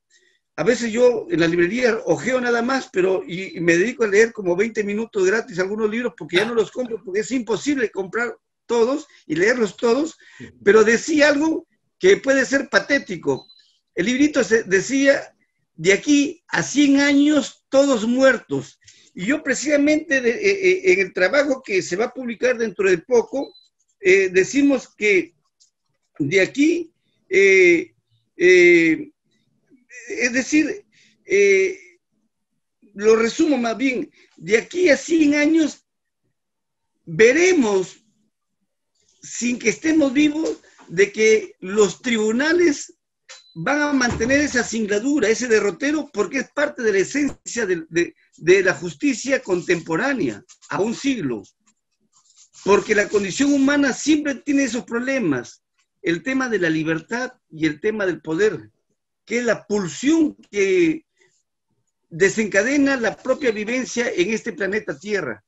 a veces yo en la librería ojeo nada más, pero y me dedico a leer como 20 minutos gratis algunos libros porque ya no los compro, porque es imposible comprar todos y leerlos todos, pero decía algo que puede ser patético. El librito decía, de aquí a 100 años todos muertos. Y yo precisamente en el trabajo que se va a publicar dentro de poco, decimos que de aquí, es decir, lo resumo más bien, de aquí a 100 años veremos, sin que estemos vivos, de que los tribunales van a mantener esa singladura, ese derrotero, porque es parte de la esencia de la justicia contemporánea, a un siglo. Porque la condición humana siempre tiene esos problemas, el tema de la libertad y el tema del poder, que es la pulsión que desencadena la propia vivencia en este planeta Tierra.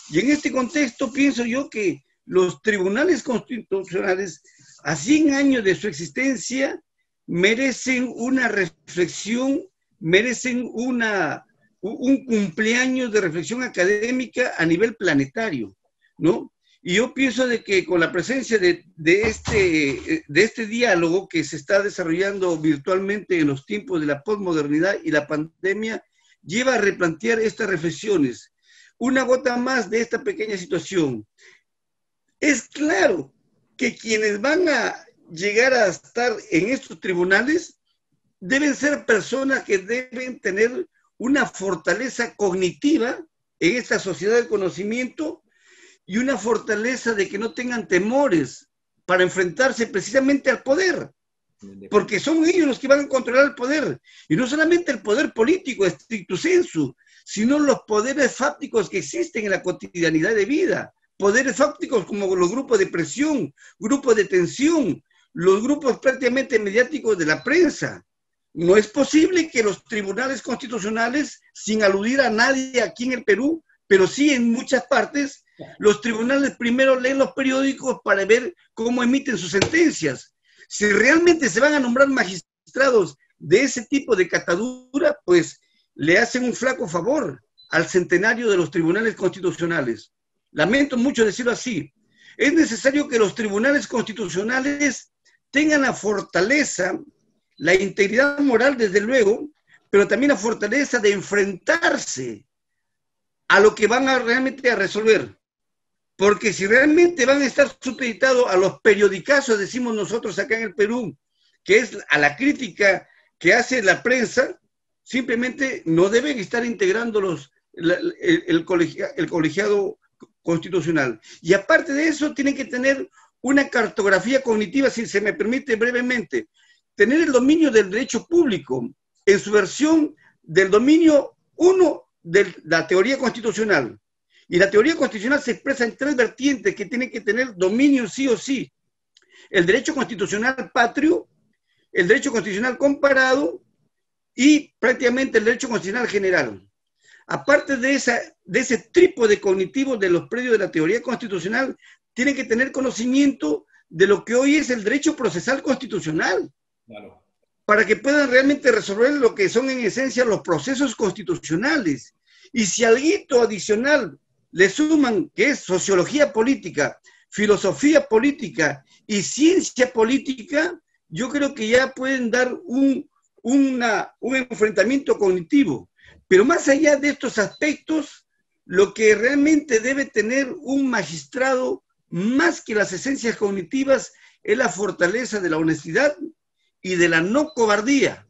Y en este contexto pienso yo que los tribunales constitucionales, a 100 años de su existencia, merecen una reflexión, merecen un cumpleaños de reflexión académica a nivel planetario, ¿no? Y yo pienso de que con la presencia de este diálogo que se está desarrollando virtualmente en los tiempos de la posmodernidad y la pandemia, lleva a replantear estas reflexiones. Una gota más de esta pequeña situación. Es claro que quienes van a llegar a estar en estos tribunales deben ser personas que deben tener una fortaleza cognitiva en esta sociedad del conocimiento y una fortaleza de que no tengan temores para enfrentarse precisamente al poder, porque son ellos los que van a controlar el poder, y no solamente el poder político stricto sensu, sino los poderes fácticos que existen en la cotidianidad de vida, poderes fácticos como los grupos de presión, grupos de tensión, los grupos prácticamente mediáticos de la prensa. No es posible que los tribunales constitucionales, sin aludir a nadie aquí en el Perú, pero sí en muchas partes, los tribunales primero leen los periódicos para ver cómo emiten sus sentencias. Si realmente se van a nombrar magistrados de ese tipo de catadura, pues le hacen un flaco favor al centenario de los tribunales constitucionales. Lamento mucho decirlo así. Es necesario que los tribunales constitucionales tengan la fortaleza, la integridad moral, desde luego, pero también la fortaleza de enfrentarse a lo que van a realmente a resolver. Porque si realmente van a estar supeditados a los periodicazos, decimos nosotros acá en el Perú, que es a la crítica que hace la prensa, simplemente no deben estar integrándolos el colegiado constitucional. Y aparte de eso, tienen que tener una cartografía cognitiva, si se me permite brevemente, tener el dominio del derecho público en su versión del dominio 1 de la teoría constitucional. Y la teoría constitucional se expresa en 3 vertientes que tienen que tener dominio sí o sí. El derecho constitucional patrio, el derecho constitucional comparado y prácticamente el derecho constitucional general. Aparte de ese trípode cognitivo de los predios de la teoría constitucional, tienen que tener conocimiento de lo que hoy es el derecho procesal constitucional. Claro. Para que puedan realmente resolver lo que son en esencia los procesos constitucionales. Y si algo adicional le suman, que es sociología política, filosofía política y ciencia política, yo creo que ya pueden dar un enfrentamiento cognitivo. Pero más allá de estos aspectos, lo que realmente debe tener un magistrado, más que las esencias cognitivas, es la fortaleza de la honestidad y de la no cobardía.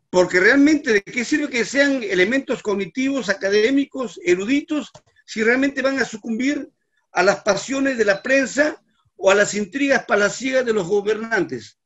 Porque realmente, ¿de qué sirve que sean elementos cognitivos, académicos, eruditos, si realmente van a sucumbir a las pasiones de la prensa o a las intrigas palaciegas de los gobernantes?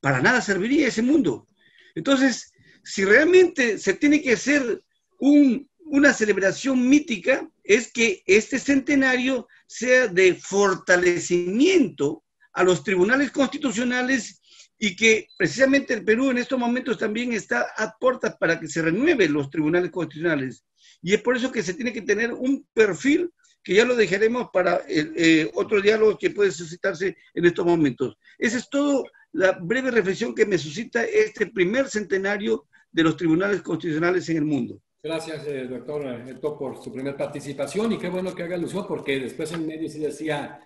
Para nada serviría ese mundo. Entonces, si realmente se tiene que hacer una celebración mítica, es que este centenario sea de fortalecimiento a los tribunales constitucionales y que precisamente el Perú en estos momentos también está a puertas para que se renueven los tribunales constitucionales. Y es por eso que se tiene que tener un perfil que ya lo dejaremos para otro diálogo que puede suscitarse en estos momentos. Esa es todo la breve reflexión que me suscita este primer centenario de los tribunales constitucionales en el mundo. Gracias, doctor Neto, por su primera participación, y qué bueno que haga alusión, porque después en medio sí decía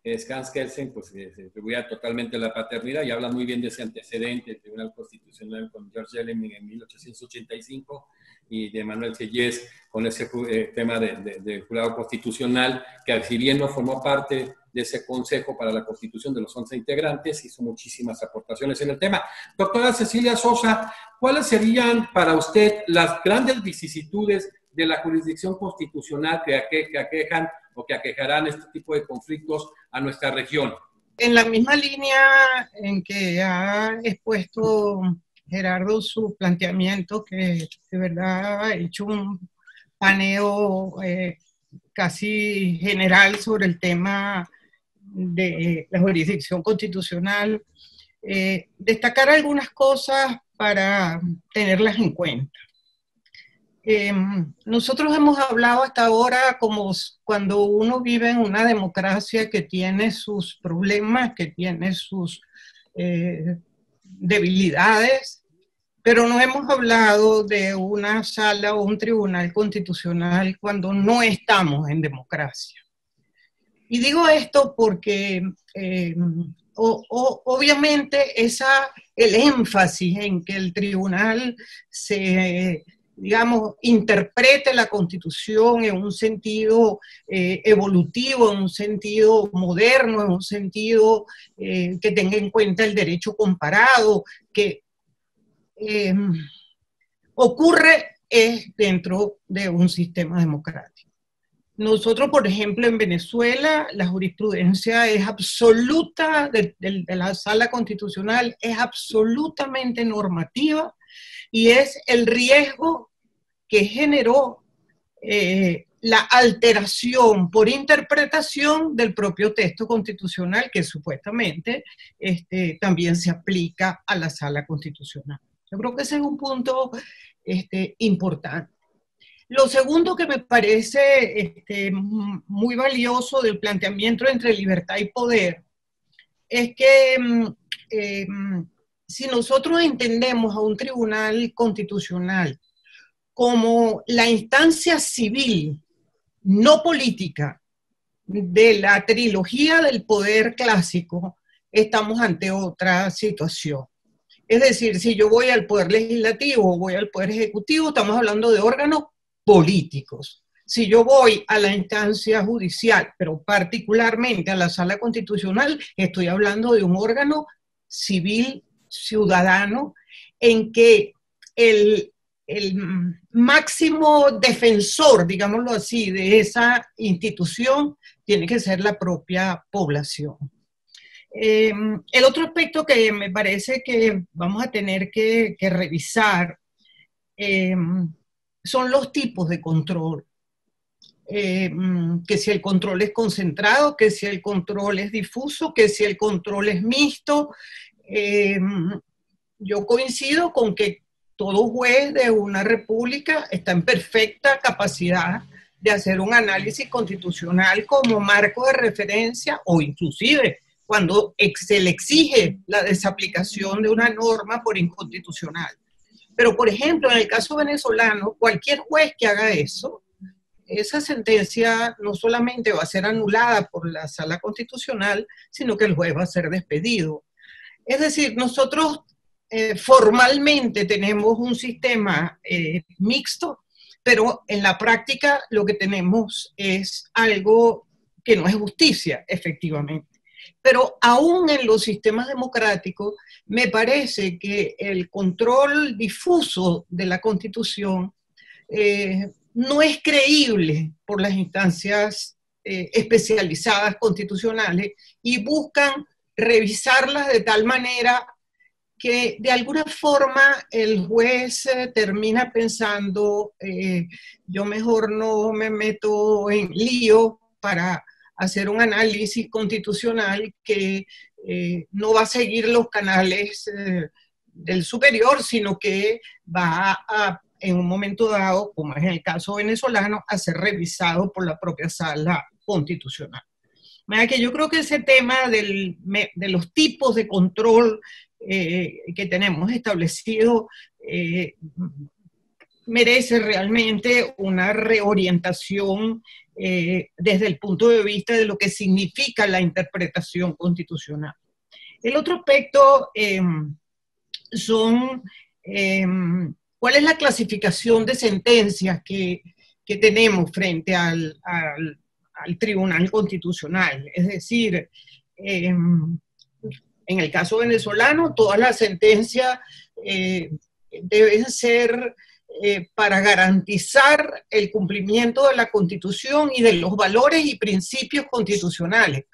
Hans Kelsen, pues se atribuía totalmente la paternidad, y habla muy bien de ese antecedente del Tribunal Constitucional con George Jellinek en 1885, y de Manuel Sellés con ese tema del jurado constitucional, que si bien no formó parte de ese consejo para la constitución de los 11 integrantes, hizo muchísimas aportaciones en el tema. Doctora Cecilia Sosa, ¿cuáles serían para usted las grandes vicisitudes de la jurisdicción constitucional que aquejan o que aquejarán este tipo de conflictos a nuestra región? En la misma línea en que ha expuesto Gerardo su planteamiento, que de verdad ha hecho un paneo casi general sobre el tema de la jurisdicción constitucional, destacar algunas cosas para tenerlas en cuenta. Nosotros hemos hablado hasta ahora como cuando uno vive en una democracia que tiene sus problemas, que tiene sus debilidades, pero no hemos hablado de una sala o un tribunal constitucional cuando no estamos en democracia. Y digo esto porque obviamente el énfasis en que el tribunal digamos, interprete la Constitución en un sentido evolutivo, en un sentido moderno, en un sentido que tenga en cuenta el derecho comparado, que ocurre es dentro de un sistema democrático. Nosotros, por ejemplo, en Venezuela, la jurisprudencia es absoluta, de la Sala Constitucional es absolutamente normativa, y es el riesgo que generó la alteración por interpretación del propio texto constitucional, que supuestamente también se aplica a la Sala Constitucional. Yo creo que ese es un punto importante. Lo segundo que me parece muy valioso del planteamiento entre libertad y poder es que si nosotros entendemos a un tribunal constitucional como la instancia civil, no política, de la trilogía del poder clásico, estamos ante otra situación. Es decir, si yo voy al poder legislativo o voy al poder ejecutivo, estamos hablando de órganos políticos. Si yo voy a la instancia judicial, pero particularmente a la Sala Constitucional, estoy hablando de un órgano civil ciudadano en que el máximo defensor, digámoslo así, de esa institución tiene que ser la propia población. El otro aspecto que me parece que vamos a tener que revisar son los tipos de control. Que si el control es concentrado, que si el control es difuso, que si el control es mixto. Yo coincido con que todo juez de una república está en perfecta capacidad de hacer un análisis constitucional como marco de referencia, o inclusive cuando se le exige la desaplicación de una norma por inconstitucional. Pero, por ejemplo, en el caso venezolano, cualquier juez que haga eso, esa sentencia no solamente va a ser anulada por la Sala Constitucional, sino que el juez va a ser despedido. Es decir, nosotros formalmente tenemos un sistema mixto, pero en la práctica lo que tenemos es algo que no es justicia, efectivamente. Pero aún en los sistemas democráticos, me parece que el control difuso de la Constitución no es creíble por las instancias especializadas constitucionales, y buscan revisarlas de tal manera que de alguna forma el juez termina pensando, yo mejor no me meto en lío para hacer un análisis constitucional que no va a seguir los canales del superior, sino que va a, en un momento dado, como es en el caso venezolano, a ser revisado por la propia Sala Constitucional. Que yo creo que ese tema de los tipos de control que tenemos establecido merece realmente una reorientación desde el punto de vista de lo que significa la interpretación constitucional. El otro aspecto son cuál es la clasificación de sentencias que tenemos frente al Tribunal Constitucional. Es decir, en el caso venezolano, todas las sentencias deben ser para garantizar el cumplimiento de la Constitución y de los valores y principios constitucionales.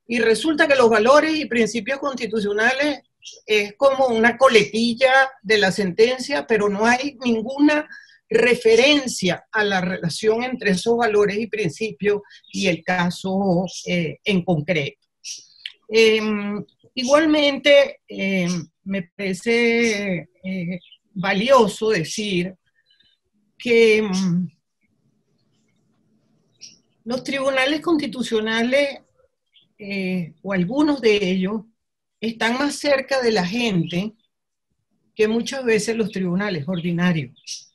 Y resulta que los valores y principios constitucionales es como una coletilla de la sentencia, pero no hay ninguna referencia a la relación entre esos valores y principios y el caso en concreto. Igualmente, me parece valioso decir que los tribunales constitucionales, o algunos de ellos, están más cerca de la gente que muchas veces los tribunales ordinarios.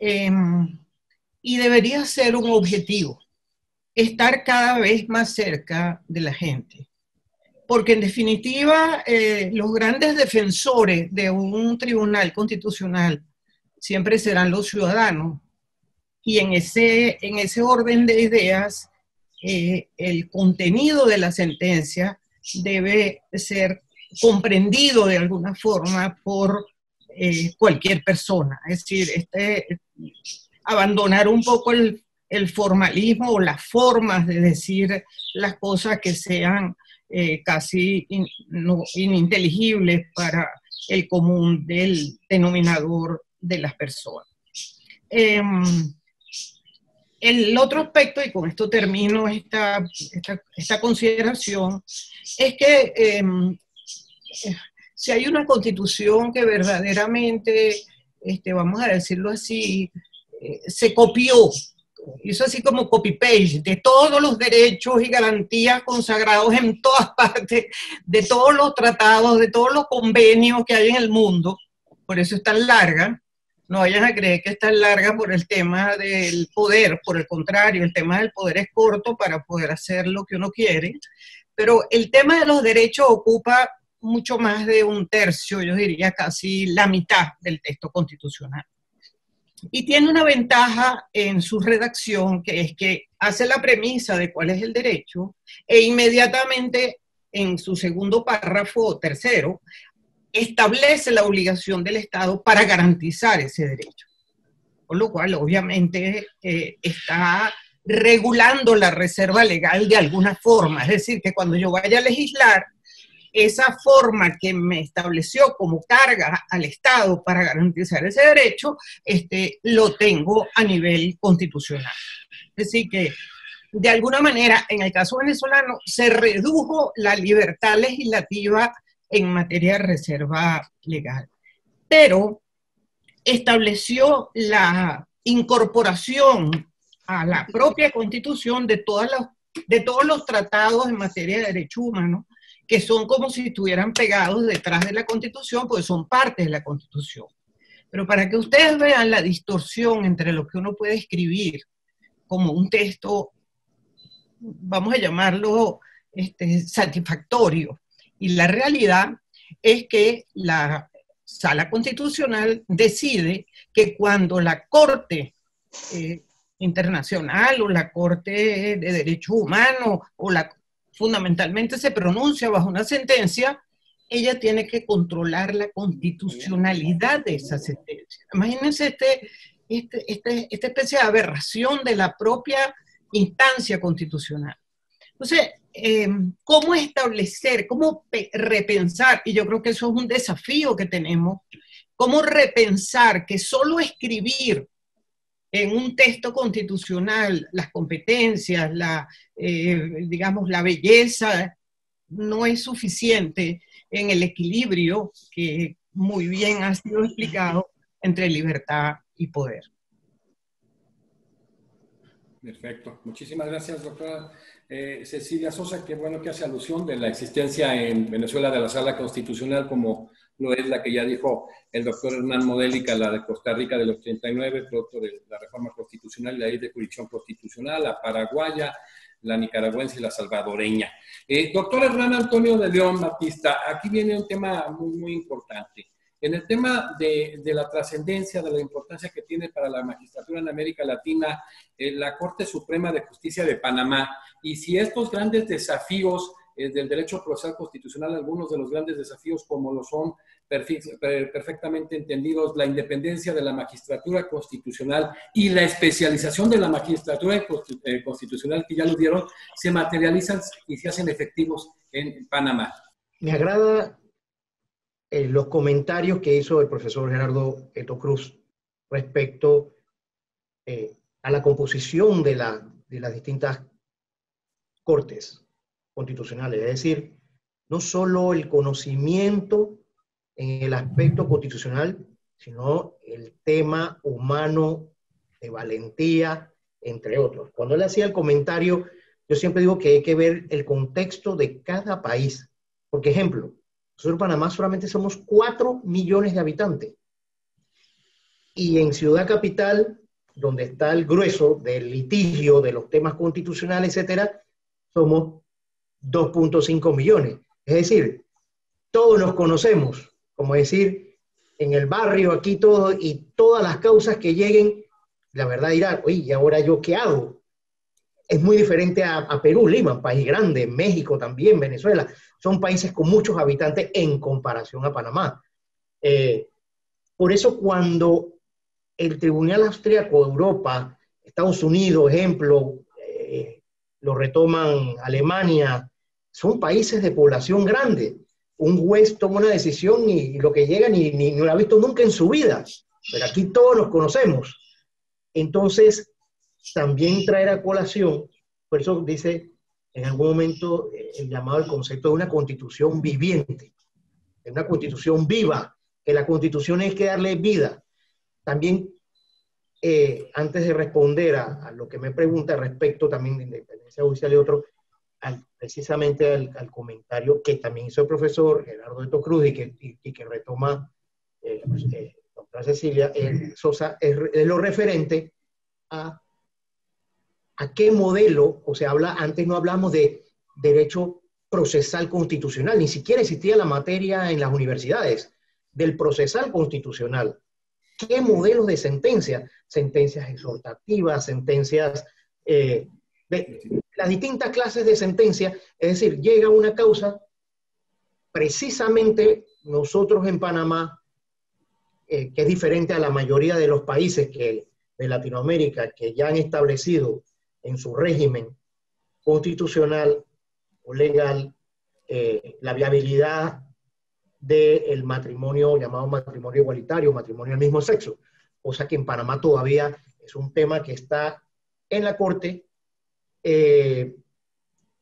Y debería ser un objetivo, estar cada vez más cerca de la gente. Porque en definitiva, los grandes defensores de un tribunal constitucional siempre serán los ciudadanos. Y en ese orden de ideas, el contenido de la sentencia debe ser comprendido de alguna forma por cualquier persona. Es decir, abandonar un poco el formalismo o las formas de decir las cosas que sean casi ininteligibles para el común del denominador de las personas. El otro aspecto, y con esto termino esta consideración, es que si hay una constitución que verdaderamente, vamos a decirlo así, se copió, hizo así como copy-paste de todos los derechos y garantías consagrados en todas partes, de todos los tratados, de todos los convenios que hay en el mundo, por eso es tan larga. No vayan a creer que es tan larga por el tema del poder, por el contrario, el tema del poder es corto para poder hacer lo que uno quiere, pero el tema de los derechos ocupa mucho más de un tercio, yo diría casi la mitad del texto constitucional. Y tiene una ventaja en su redacción, que es que hace la premisa de cuál es el derecho, e inmediatamente en su segundo párrafo, tercero, establece la obligación del Estado para garantizar ese derecho. Con lo cual, obviamente, está regulando la reserva legal de alguna forma. Es decir, que cuando yo vaya a legislar, esa forma que me estableció como carga al Estado para garantizar ese derecho, lo tengo a nivel constitucional. Es decir, que de alguna manera, en el caso venezolano, se redujo la libertad legislativa en materia de reserva legal, pero estableció la incorporación a la propia Constitución de todos los tratados en materia de derechos humanos, que son como si estuvieran pegados detrás de la Constitución, porque son parte de la Constitución. Pero para que ustedes vean la distorsión entre lo que uno puede escribir como un texto, vamos a llamarlo satisfactorio, y la realidad es que la Sala Constitucional decide que cuando la Corte Internacional o la Corte de Derechos Humanos fundamentalmente se pronuncia bajo una sentencia, ella tiene que controlar la constitucionalidad de esa sentencia. Imagínense esta especie de aberración de la propia instancia constitucional. Entonces, ¿cómo establecer, cómo repensar? Y yo creo que eso es un desafío que tenemos, cómo repensar que solo escribir en un texto constitucional las competencias, digamos, la belleza, no es suficiente en el equilibrio que muy bien ha sido explicado entre libertad y poder. Perfecto. Muchísimas gracias, doctora Cecilia Sosa. Qué bueno que hace alusión de la existencia en Venezuela de la Sala Constitucional, como lo es la que ya dijo el doctor Hernán Modélica, la de Costa Rica de los 39, producto de la reforma constitucional y la ley de jurisdicción constitucional, la paraguaya, la nicaragüense y la salvadoreña. Doctor Hernán Antonio de León Batista, aquí viene un tema muy, muy importante. En el tema de la trascendencia, de la importancia que tiene para la magistratura en América Latina, la Corte Suprema de Justicia de Panamá, y si estos grandes desafíos del derecho procesal constitucional, algunos de los grandes desafíos como lo son perfectamente entendidos, la independencia de la magistratura constitucional y la especialización de la magistratura constitucional, que ya lo dieron, se materializan y se hacen efectivos en Panamá. Me agrada los comentarios que hizo el profesor Gerardo Eto Cruz respecto a la composición de las distintas cortes constitucionales, es decir, no solo el conocimiento en el aspecto constitucional, sino el tema humano de valentía, entre otros. Cuando él hacía el comentario, yo siempre digo que hay que ver el contexto de cada país. Por ejemplo, nosotros en Panamá solamente somos 4 millones de habitantes. Y en Ciudad Capital, donde está el grueso del litigio de los temas constitucionales, etcétera, somos 2.5 millones. Es decir, todos nos conocemos, como decir, en el barrio aquí todo, y todas las causas que lleguen, la verdad dirán, oye, ¿y ahora yo qué hago? Es muy diferente a Perú, Lima, un país grande, México también, Venezuela, son países con muchos habitantes en comparación a Panamá. Por eso cuando el Tribunal Austríaco de Europa, Estados Unidos, ejemplo, lo retoman Alemania, son países de población grande. Un juez toma una decisión y lo que llega ni lo ha visto nunca en su vida. Pero aquí todos los conocemos. Entonces, también traer a colación, por eso dice en algún momento el llamado al concepto de una constitución viviente, de una constitución viva, que la constitución hay que darle vida. También, antes de responder a lo que me pregunta respecto también de independencia judicial y otro, precisamente al comentario que también hizo el profesor Gerardo de Cruz y que retoma doctora Cecilia Sosa, es lo referente a qué modelo, o sea, antes no hablamos de derecho procesal constitucional, ni siquiera existía la materia en las universidades del procesal constitucional. ¿Qué modelos de sentencia? Sentencias exhortativas, sentencias, las distintas clases de sentencia, es decir, llega una causa, precisamente nosotros en Panamá, que es diferente a la mayoría de los países de Latinoamérica que ya han establecido en su régimen constitucional o legal la viabilidad del matrimonio llamado matrimonio igualitario, matrimonio del mismo sexo, cosa que en Panamá todavía es un tema que está en la Corte,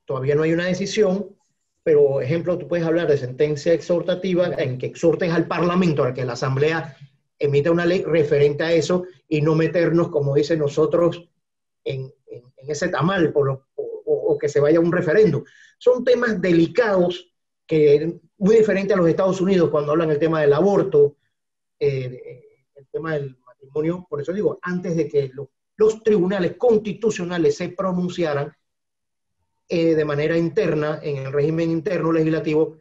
todavía no hay una decisión, pero ejemplo, tú puedes hablar de sentencia exhortativa en que exhortes al Parlamento a que la Asamblea emita una ley referente a eso y no meternos, como dicen nosotros, en ese tamal o que se vaya a un referendo. Son temas delicados que muy diferente a los Estados Unidos cuando hablan el tema del aborto, el tema del matrimonio. Por eso digo, antes de que los tribunales constitucionales se pronunciaran de manera interna, en el régimen interno legislativo,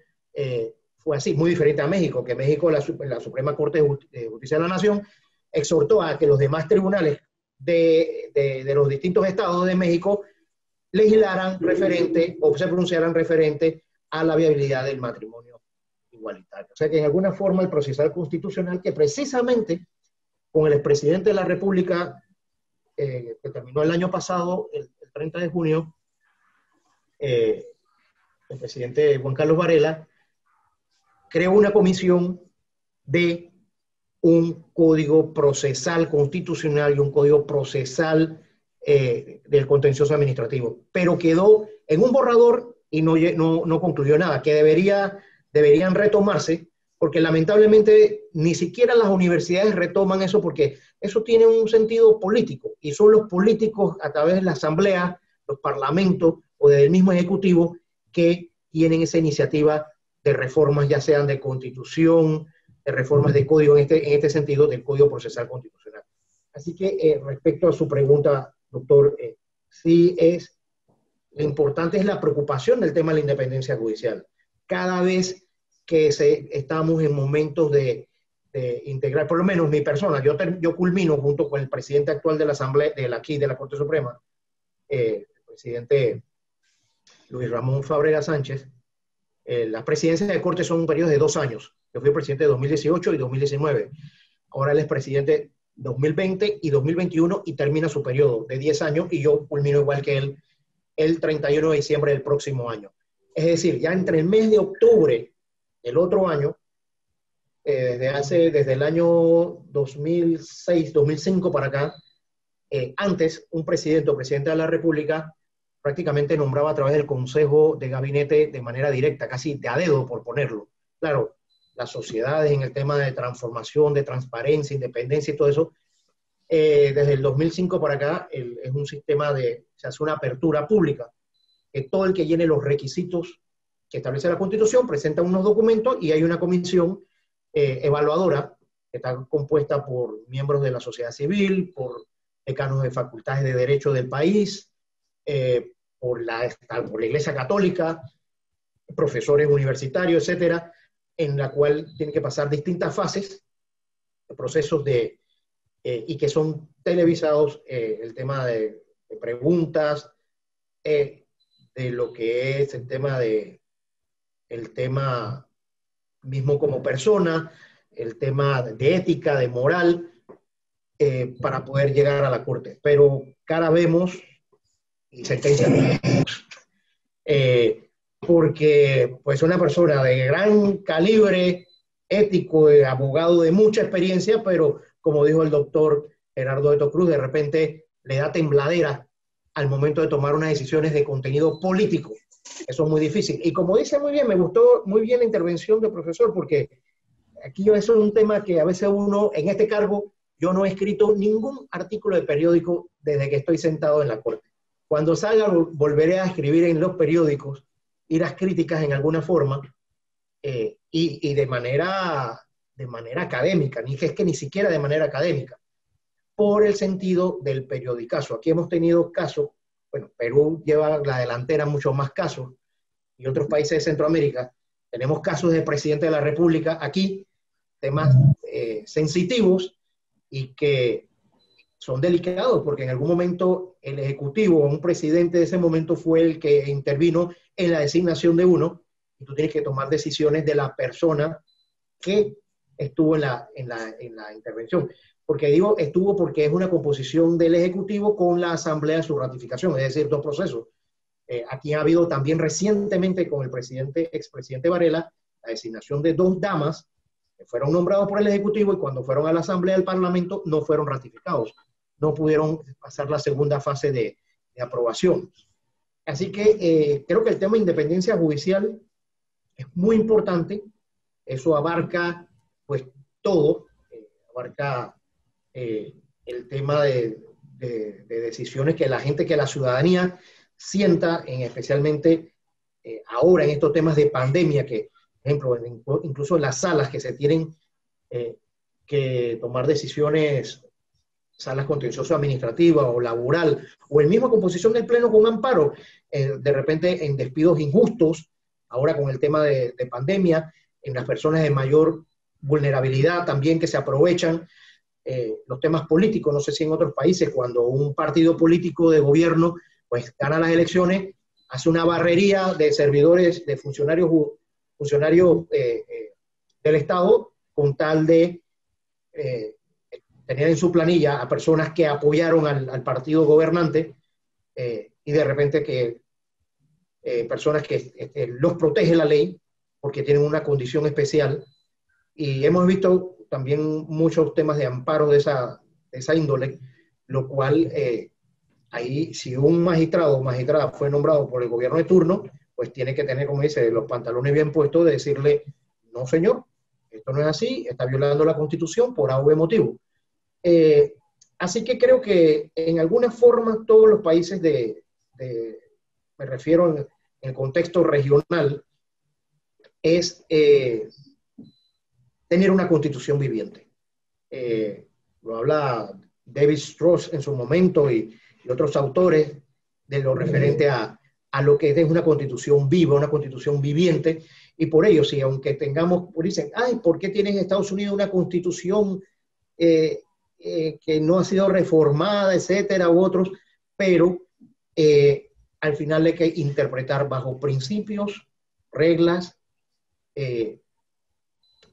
fue así, muy diferente a México, que México, la Suprema Corte de Justicia de la Nación, exhortó a que los demás tribunales de los distintos estados de México legislaran referente o se pronunciaran referente a la viabilidad del matrimonio igualitario. O sea que en alguna forma el procesal constitucional, que precisamente con el expresidente de la República, que terminó el año pasado, el 30 de junio, el presidente Juan Carlos Varela, creó una comisión de un código procesal constitucional y un código procesal del contencioso administrativo, pero quedó en un borrador y no concluyó nada, que deberían retomarse, porque lamentablemente ni siquiera las universidades retoman eso, porque eso tiene un sentido político, y son los políticos a través de la asamblea, los parlamentos o del mismo ejecutivo que tienen esa iniciativa de reformas, ya sean de constitución, de reformas de código, en este sentido, del Código Procesal Constitucional. Así que respecto a su pregunta, doctor, sí lo importante es la preocupación del tema de la independencia judicial. Cada vez que estamos en momentos de integrar, por lo menos mi persona, yo culmino junto con el presidente actual de la Asamblea, de la Corte Suprema, el presidente Luis Ramón Fábrega Sánchez. Las presidencias de Corte son un periodo de 2 años. Yo fui presidente de 2018 y 2019. Ahora él es presidente 2020 y 2021 y termina su periodo de 10 años y yo culmino igual que él el 31 de diciembre del próximo año. Es decir, ya entre el mes de octubre del otro año, desde el año 2006, 2005 para acá, antes un presidente o presidenta de la República prácticamente nombraba a través del Consejo de Gabinete de manera directa, casi de a dedo por ponerlo. Claro, las sociedades en el tema de transformación, de transparencia, independencia y todo eso, desde el 2005 para acá es un sistema se hace una apertura pública, que todo el que llene los requisitos que establece la Constitución presenta unos documentos y hay una comisión evaluadora que está compuesta por miembros de la sociedad civil, por decanos de facultades de derecho del país, por la Iglesia Católica, profesores universitarios, etcétera, en la cual tienen que pasar distintas fases, procesos y que son televisados, el tema de preguntas, de lo que es el tema mismo como persona, el tema de ética, de moral, para poder llegar a la Corte. Pero cara vemos y sentencia no vemos. Porque pues una persona de gran calibre ético, abogado de mucha experiencia, pero como dijo el doctor Gerardo Eto Cruz, de repente le da tembladera al momento de tomar unas decisiones de contenido político. Eso es muy difícil. Y como dice muy bien, me gustó muy bien la intervención del profesor, porque aquí eso es un tema que a veces uno, en este cargo, yo no he escrito ningún artículo de periódico desde que estoy sentado en la Corte. Cuando salga, volveré a escribir en los periódicos y las críticas en alguna forma, y de manera académica, es que ni siquiera de manera académica, por el sentido del periodicazo. Aquí hemos tenido casos, bueno, Perú lleva la delantera muchos más casos, y otros países de Centroamérica, tenemos casos de presidente de la República, aquí, temas sensitivos y que son delicados, porque en algún momento el Ejecutivo o un presidente de ese momento fue el que intervino en la designación de uno, y tú tienes que tomar decisiones de la persona que estuvo en la intervención. Porque digo estuvo porque es una composición del Ejecutivo con la Asamblea de su ratificación, es decir, dos procesos. Aquí ha habido también recientemente con el expresidente Varela, la designación de dos damas que fueron nombrados por el Ejecutivo y cuando fueron a la Asamblea del Parlamento no fueron ratificados. No pudieron pasar la segunda fase de aprobación. Así que creo que el tema de independencia judicial es muy importante. Eso abarca pues todo, abarca el tema de decisiones que la ciudadanía sienta, especialmente ahora en estos temas de pandemia, que, por ejemplo, incluso en las salas que se tienen que tomar decisiones, salas contencioso-administrativas o laboral, o en misma composición del Pleno con amparo, de repente en despidos injustos, ahora con el tema de pandemia, en las personas de mayor vulnerabilidad también que se aprovechan, los temas políticos, no sé si en otros países, cuando un partido político de gobierno pues gana las elecciones, hace una barrería de servidores, de funcionarios del Estado, con tal de tener en su planilla a personas que apoyaron al partido gobernante, y de repente que personas que los protege la ley porque tienen una condición especial. Y hemos visto también muchos temas de amparo de esa índole, lo cual ahí si un magistrado o magistrada fue nombrado por el gobierno de turno, pues tiene que tener, como dice, los pantalones bien puestos de decirle, no señor, esto no es así, está violando la Constitución por A o B motivo. Así que creo que en alguna forma todos los países me refiero en el contexto regional, es tener una constitución viviente. Lo habla David Strauss en su momento y otros autores de lo referente a lo que es una constitución viva, una constitución viviente, y por ello, si aunque tengamos, dicen, ay, ¿por qué tienen en Estados Unidos una constitución que no ha sido reformada, etcétera, u otros? Pero al final hay que interpretar bajo principios, reglas,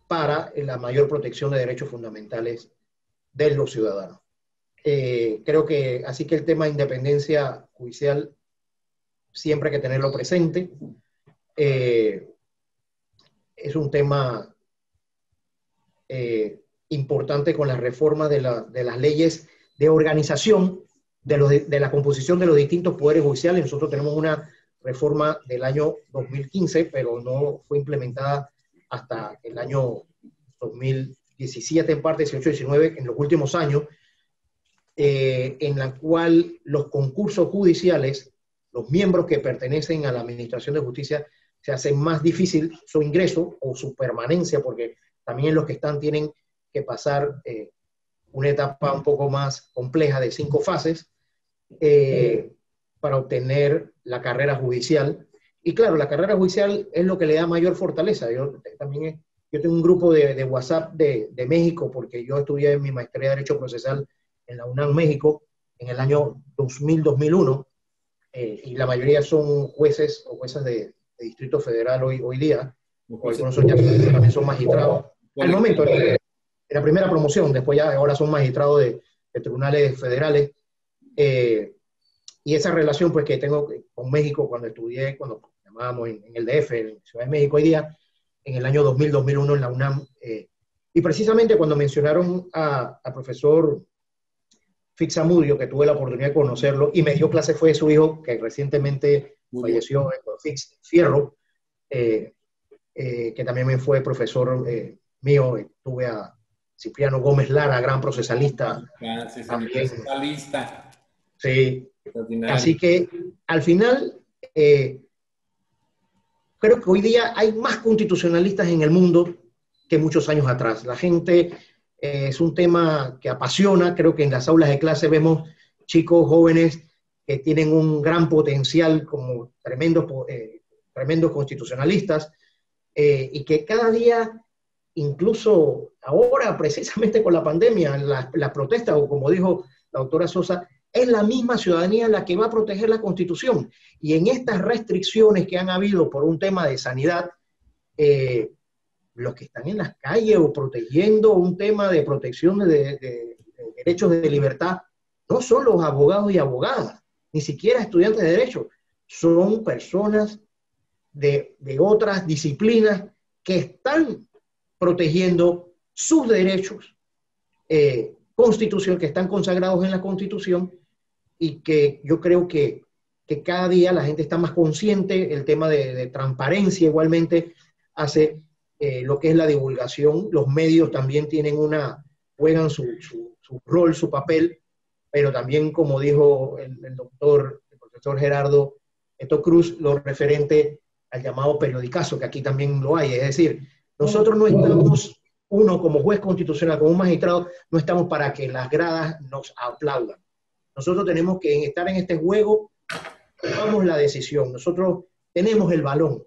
para la mayor protección de derechos fundamentales de los ciudadanos. Creo que así que el tema de independencia judicial siempre hay que tenerlo presente. Es un tema importante con la reforma de las leyes de organización de la composición de los distintos poderes judiciales. Nosotros tenemos una reforma del año 2015, pero no fue implementada hasta el año 2017, en parte 18, 19, en los últimos años, en la cual los concursos judiciales, los miembros que pertenecen a la Administración de Justicia, se hacen más difícil su ingreso o su permanencia, porque también los que están tienen que pasar una etapa un poco más compleja de 5 fases para obtener la carrera judicial. Y claro, la carrera judicial es lo que le da mayor fortaleza. Yo tengo un grupo de WhatsApp de México, porque yo estudié mi maestría de Derecho Procesal en la UNAM México en el año 2000-2001, y la mayoría son jueces o juezas de Distrito Federal hoy día, o algunos también son magistrados. Al momento, la primera promoción, después ya ahora son magistrados de tribunales federales. Y esa relación pues que tengo con México cuando estudié, cuando llamábamos en el DF, en Ciudad de México hoy día, en el año 2000-2001 en la UNAM. Y precisamente cuando mencionaron a profesor Fix-Amudio, que tuve la oportunidad de conocerlo, y me dio clase, fue su hijo, que recientemente falleció, Fix Fierro, que también me fue profesor mío. Tuve a Cipriano Gómez Lara, gran procesalista. Gracias, también. Procesalista. Sí. Así que, al final, creo que hoy día hay más constitucionalistas en el mundo que muchos años atrás. La gente, es un tema que apasiona. Creo que en las aulas de clase vemos chicos jóvenes que tienen un gran potencial como tremendos constitucionalistas, y que cada día, incluso ahora, precisamente con la pandemia, las protestas, o como dijo la doctora Sosa, es la misma ciudadanía la que va a proteger la Constitución. Y en estas restricciones que han habido por un tema de sanidad, los que están en las calles o protegiendo un tema de protección de derechos de libertad, no son los abogados y abogadas, ni siquiera estudiantes de derecho, son personas de otras disciplinas que están protegiendo sus derechos constitucionales, que están consagrados en la Constitución, y que yo creo que cada día la gente está más consciente. El tema de transparencia igualmente hace lo que es la divulgación. Los medios también juegan su rol, su papel, pero también, como dijo el profesor Gerardo Cruz, lo referente al llamado periodicazo, que aquí también lo hay. Es decir, nosotros no estamos, uno como juez constitucional, como un magistrado, no estamos para que las gradas nos aplaudan. Nosotros tenemos que estar en este juego, tomamos la decisión, nosotros tenemos el balón.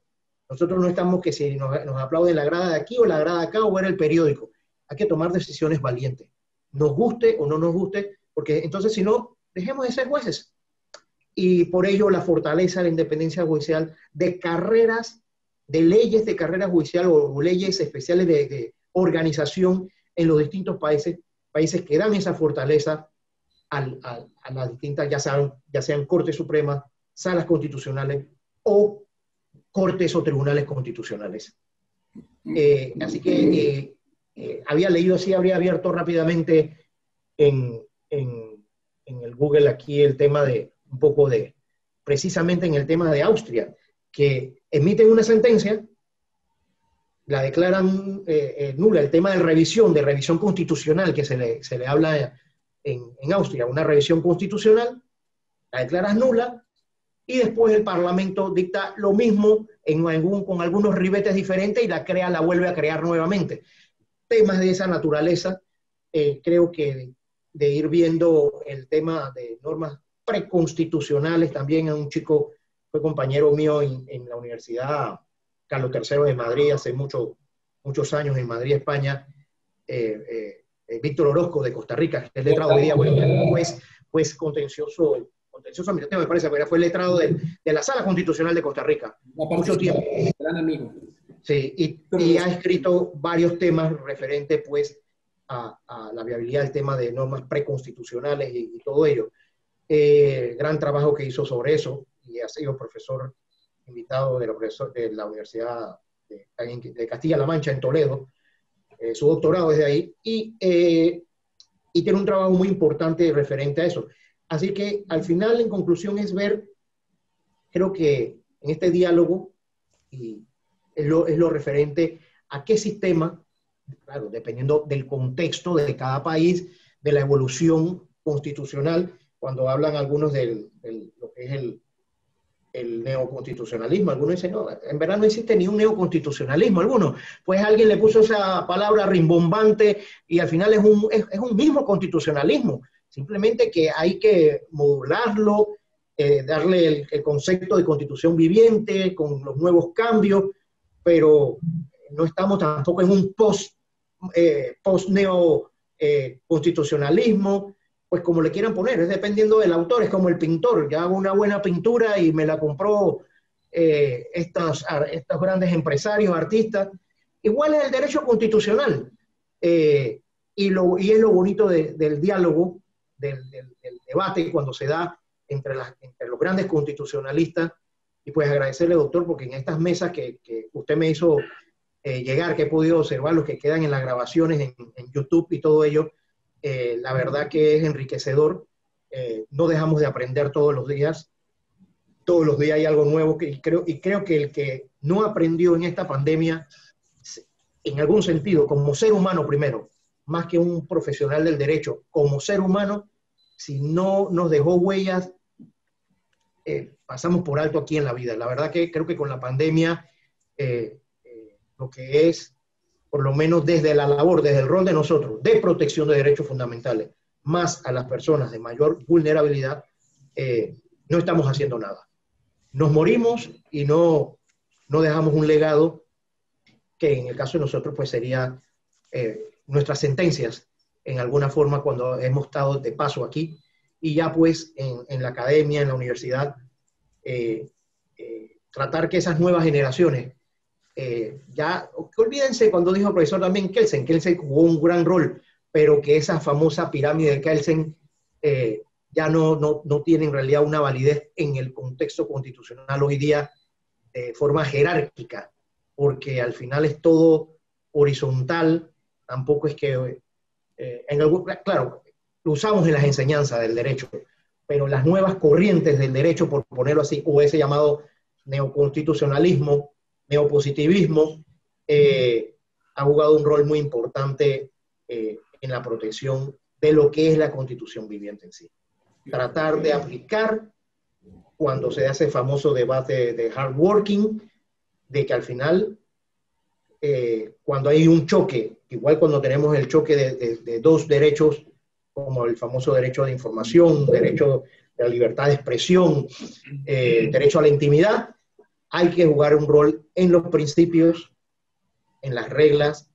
Nosotros no estamos que si nos aplauden la grada de aquí o la grada de acá o ver el periódico. Hay que tomar decisiones valientes, nos guste o no nos guste, porque entonces si no, dejemos de ser jueces. Y por ello la fortaleza de la independencia judicial, de carreras, de leyes de carrera judicial o leyes especiales de organización en los distintos países que dan esa fortaleza a las distintas, ya sean Cortes Supremas, salas constitucionales o cortes o tribunales constitucionales. Así que había leído, sí, habría abierto rápidamente en el Google aquí el tema un poco precisamente en el tema de Austria, que emiten una sentencia, la declaran nula, el tema de revisión constitucional que se le habla en Austria, una revisión constitucional, la declaras nula, y después el Parlamento dicta lo mismo con algunos ribetes diferentes y la vuelve a crear nuevamente. Temas de esa naturaleza, creo que de ir viendo el tema de normas preconstitucionales. También a un chico, fue compañero mío en la Universidad Carlos III de Madrid hace muchos años, en Madrid, España, Víctor Orozco de Costa Rica, que es letrado hoy día, juez contencioso administrativo, me parece, pero fue letrado de la Sala Constitucional de Costa Rica, mucho tiempo. Gran amigo. Sí, y ha escrito varios temas referentes pues a la viabilidad del tema de normas preconstitucionales y todo ello. Gran trabajo que hizo sobre eso, y ha sido profesor invitado de la Universidad de Castilla-La Mancha en Toledo. Su doctorado es de ahí, y tiene un trabajo muy importante referente a eso. Así que al final, en conclusión, es ver, creo que en este diálogo, y es lo referente a qué sistema, claro, dependiendo del contexto de cada país, de la evolución constitucional, cuando hablan algunos de lo que es el neoconstitucionalismo, algunos dicen, no, en verdad no existe ni un neoconstitucionalismo alguno, pues alguien le puso esa palabra rimbombante y al final es un mismo constitucionalismo, simplemente que hay que modularlo, darle el concepto de constitución viviente con los nuevos cambios, pero no estamos tampoco en un post-neo-constitucionalismo, pues como le quieran poner, es dependiendo del autor, es como el pintor. Yo hago una buena pintura y me la compró estos grandes empresarios, artistas. Igual es el derecho constitucional. y es lo bonito del diálogo, del debate cuando se da entre los grandes constitucionalistas. Y pues agradecerle, doctor, porque en estas mesas que usted me hizo llegar, que he podido observar, los que quedan en las grabaciones en YouTube y todo ello, la verdad que es enriquecedor. No dejamos de aprender todos los días hay algo nuevo, y creo que el que no aprendió en esta pandemia, en algún sentido, como ser humano primero, más que un profesional del derecho, como ser humano, si no nos dejó huellas, pasamos por alto aquí en la vida. La verdad que creo que con la pandemia, lo que es, por lo menos desde la labor, desde el rol de nosotros, de protección de derechos fundamentales, más a las personas de mayor vulnerabilidad, no estamos haciendo nada. Nos morimos y no dejamos un legado que en el caso de nosotros pues sería nuestras sentencias en alguna forma cuando hemos estado de paso aquí, y ya pues en la academia, en la universidad, tratar que esas nuevas generaciones, ya, olvídense cuando dijo el profesor también Kelsen jugó un gran rol, pero que esa famosa pirámide de Kelsen ya no tiene en realidad una validez en el contexto constitucional hoy día de forma jerárquica, porque al final es todo horizontal, tampoco es que, claro, lo usamos en las enseñanzas del derecho, pero las nuevas corrientes del derecho, por ponerlo así, o ese llamado neoconstitucionalismo, neopositivismo, ha jugado un rol muy importante en la protección de lo que es la Constitución viviente en sí. Tratar de aplicar, cuando se hace el famoso debate de hard working, de que al final, cuando hay un choque, igual cuando tenemos el choque de dos derechos, como el famoso derecho de información, derecho de la libertad de expresión, derecho a la intimidad, hay que jugar un rol en los principios, en las reglas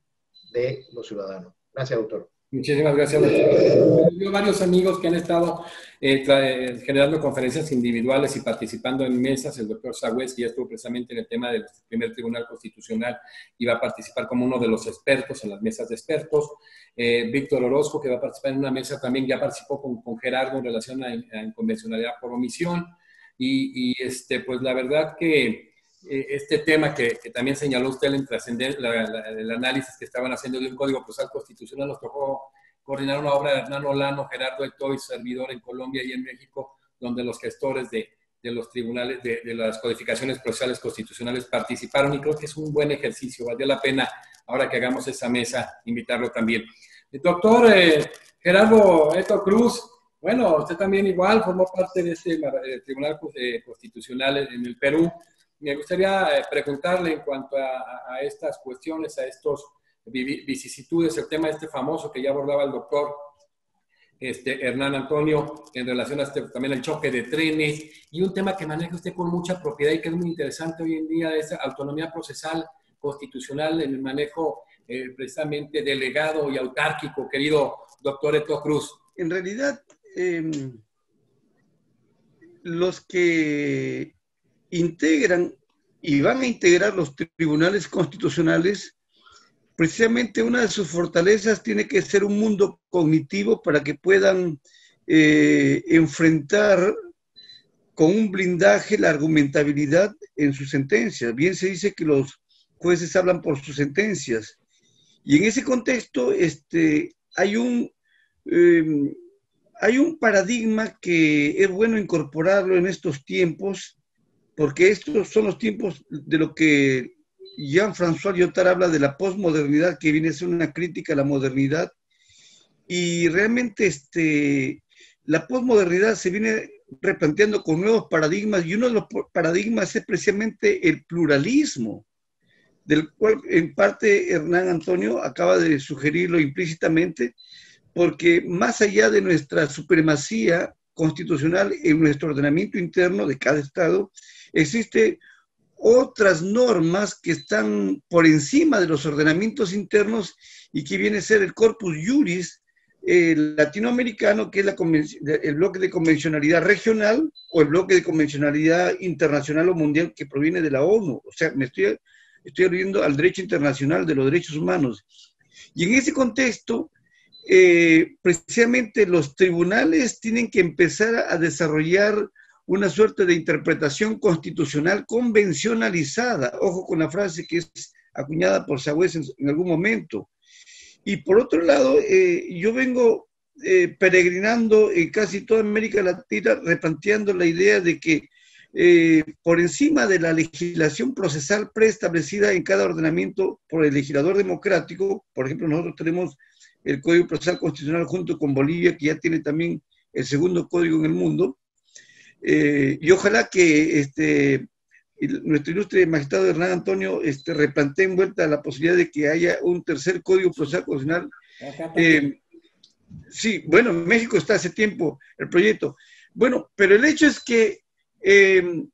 de los ciudadanos. Gracias, doctor. Muchísimas gracias, doctor. Yo varios amigos que han estado generando conferencias individuales y participando en mesas. El doctor Sagüez, que ya estuvo precisamente en el tema del primer tribunal constitucional, y va a participar como uno de los expertos en las mesas de expertos. Víctor Orozco, que va a participar en una mesa también, ya participó con Gerardo en relación a inconvencionalidad por omisión. Pues la verdad que este tema que también señaló usted en trascender el análisis que estaban haciendo de un código procesal constitucional, nos tocó coordinar una obra de Hernán Olano, Gerardo Etoy, servidor en Colombia y en México, donde los gestores de los tribunales, de las codificaciones procesales constitucionales participaron, y creo que es un buen ejercicio. Valdría la pena, ahora que hagamos esa mesa, invitarlo también. El doctor Gerardo Eto Cruz, bueno, usted también igual formó parte de este Tribunal Constitucional en el Perú. Me gustaría preguntarle en cuanto a estas cuestiones, a estos vicisitudes, el tema famoso que ya abordaba el doctor Hernán Antonio, en relación a también el choque de trenes, y un tema que maneja usted con mucha propiedad y que es muy interesante hoy en día, es autonomía procesal constitucional en el manejo precisamente delegado y autárquico, querido doctor Eto Cruz. En realidad, los que integran y van a integrar los tribunales constitucionales, precisamente una de sus fortalezas tiene que ser un mundo cognitivo para que puedan enfrentar con un blindaje la argumentabilidad en sus sentencias. Bien se dice que los jueces hablan por sus sentencias, y en ese contexto hay un paradigma que es bueno incorporarlo en estos tiempos, porque estos son los tiempos de lo que Jean-François Lyotard habla de la posmodernidad, que viene a ser una crítica a la modernidad, y realmente la posmodernidad se viene replanteando con nuevos paradigmas, y uno de los paradigmas es precisamente el pluralismo, del cual en parte Hernán Antonio acaba de sugerirlo implícitamente, porque más allá de nuestra supremacía constitucional en nuestro ordenamiento interno de cada estado, existen otras normas que están por encima de los ordenamientos internos, y que viene a ser el corpus juris latinoamericano, que es el bloque de convencionalidad regional o el bloque de convencionalidad internacional o mundial que proviene de la ONU. O sea, me estoy aludiendo al derecho internacional de los derechos humanos. Y en ese contexto, precisamente los tribunales tienen que empezar a desarrollar una suerte de interpretación constitucional convencionalizada. Ojo con la frase que es acuñada por Sagüez en algún momento. Y por otro lado, yo vengo peregrinando en casi toda América Latina, replanteando la idea de que por encima de la legislación procesal preestablecida en cada ordenamiento por el legislador democrático, por ejemplo, nosotros tenemos el Código Procesal Constitucional junto con Bolivia, que ya tiene también el segundo código en el mundo, y ojalá que nuestro ilustre magistrado Hernán Antonio replantee en vuelta la posibilidad de que haya un tercer Código Procesal Constitucional. Sí, bueno, en México está hace tiempo el proyecto. Bueno, pero el hecho es que en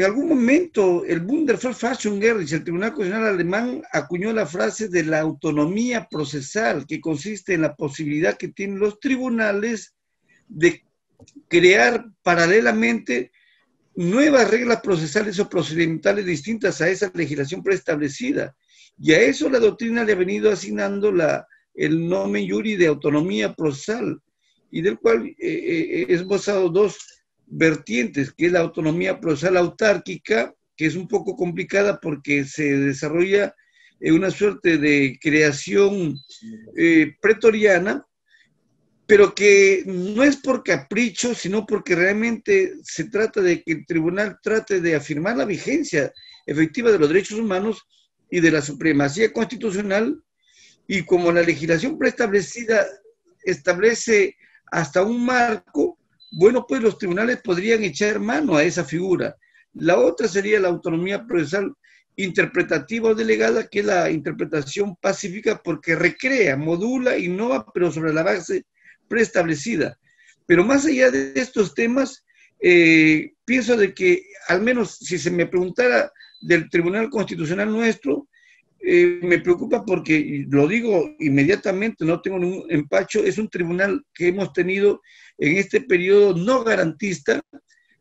algún momento el Bundesverfassungsgericht, el Tribunal Constitucional Alemán, acuñó la frase de la autonomía procesal, que consiste en la posibilidad que tienen los tribunales de crear paralelamente nuevas reglas procesales o procedimentales distintas a esa legislación preestablecida. Y a eso la doctrina le ha venido asignando el nomen iuri de autonomía procesal, y del cual he esbozado dos vertientes, que es la autonomía procesal autárquica, que es un poco complicada porque se desarrolla una suerte de creación pretoriana, pero que no es por capricho, sino porque realmente se trata de que el tribunal trate de afirmar la vigencia efectiva de los derechos humanos y de la supremacía constitucional, y como la legislación preestablecida establece hasta un marco, bueno, pues los tribunales podrían echar mano a esa figura. La otra sería la autonomía procesal interpretativa o delegada, que es la interpretación pacífica porque recrea, modula, innova, pero sobre la base preestablecida. Pero más allá de estos temas, pienso de que, al menos si se me preguntara del Tribunal Constitucional nuestro, me preocupa porque, lo digo inmediatamente, no tengo ningún empacho, es un tribunal que hemos tenido en este periodo no garantista,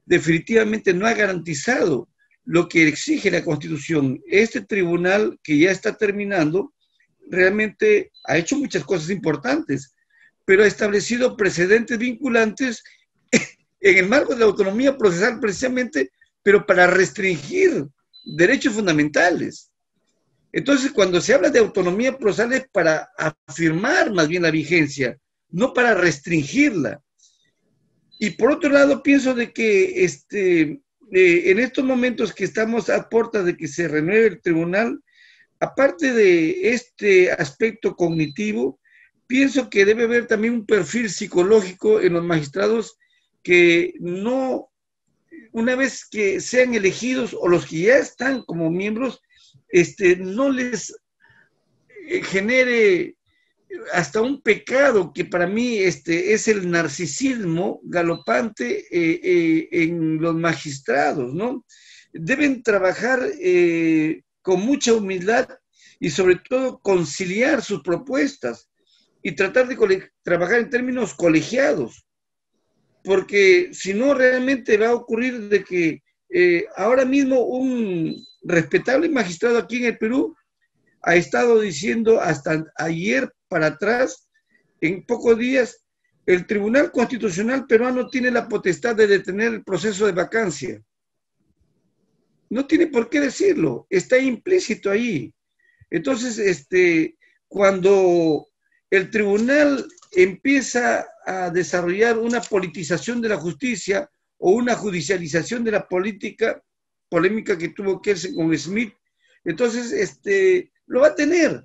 definitivamente no ha garantizado lo que exige la Constitución. Este tribunal, que ya está terminando, realmente ha hecho muchas cosas importantes, pero ha establecido precedentes vinculantes en el marco de la autonomía procesal precisamente, pero para restringir derechos fundamentales. Entonces, cuando se habla de autonomía procesal es para afirmar más bien la vigencia, no para restringirla. Y por otro lado, pienso de que en estos momentos que estamos a puertas de que se renueve el tribunal, aparte de este aspecto cognitivo, pienso que debe haber también un perfil psicológico en los magistrados que no, una vez que sean elegidos o los que ya están como miembros, no les genere hasta un pecado que para mí es el narcisismo galopante en los magistrados, ¿no? Deben trabajar con mucha humildad y sobre todo conciliar sus propuestas y tratar de trabajar en términos colegiados, porque si no realmente va a ocurrir de que ahora mismo un respetable magistrado aquí en el Perú ha estado diciendo hasta ayer para atrás, en pocos días, el Tribunal Constitucional peruano tiene la potestad de detener el proceso de vacancia. No tiene por qué decirlo, está implícito ahí. Entonces, cuando el tribunal empieza a desarrollar una politización de la justicia o una judicialización de la política, polémica que tuvo Kelsen con Smith, entonces lo va a tener,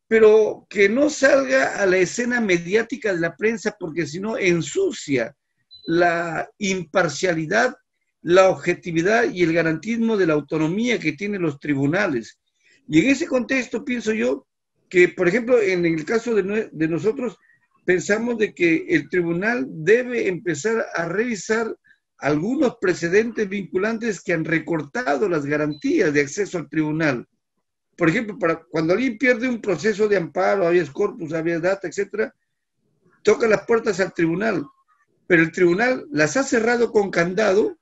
pero que no salga a la escena mediática de la prensa, porque si no ensucia la imparcialidad, la objetividad y el garantismo de la autonomía que tienen los tribunales. Y en ese contexto pienso yo que, por ejemplo, en el caso de nosotros, pensamos de que el tribunal debe empezar a revisar algunos precedentes vinculantes que han recortado las garantías de acceso al tribunal. Por ejemplo, cuando alguien pierde un proceso de amparo, habeas corpus, habeas data, etc., toca las puertas al tribunal, pero el tribunal las ha cerrado con candado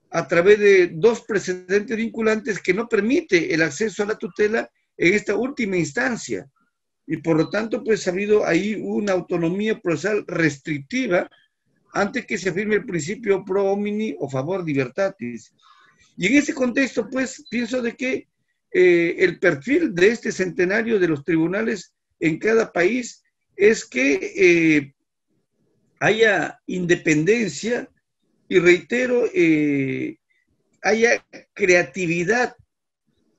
a través de dos precedentes vinculantes que no permite el acceso a la tutela en esta última instancia. y por lo tanto pues ha habido ahí una autonomía procesal restrictiva antes que se afirme el principio pro homini o favor libertatis. Y en ese contexto pues pienso de que el perfil de este centenario de los tribunales en cada país es que haya independencia y reitero, haya creatividad,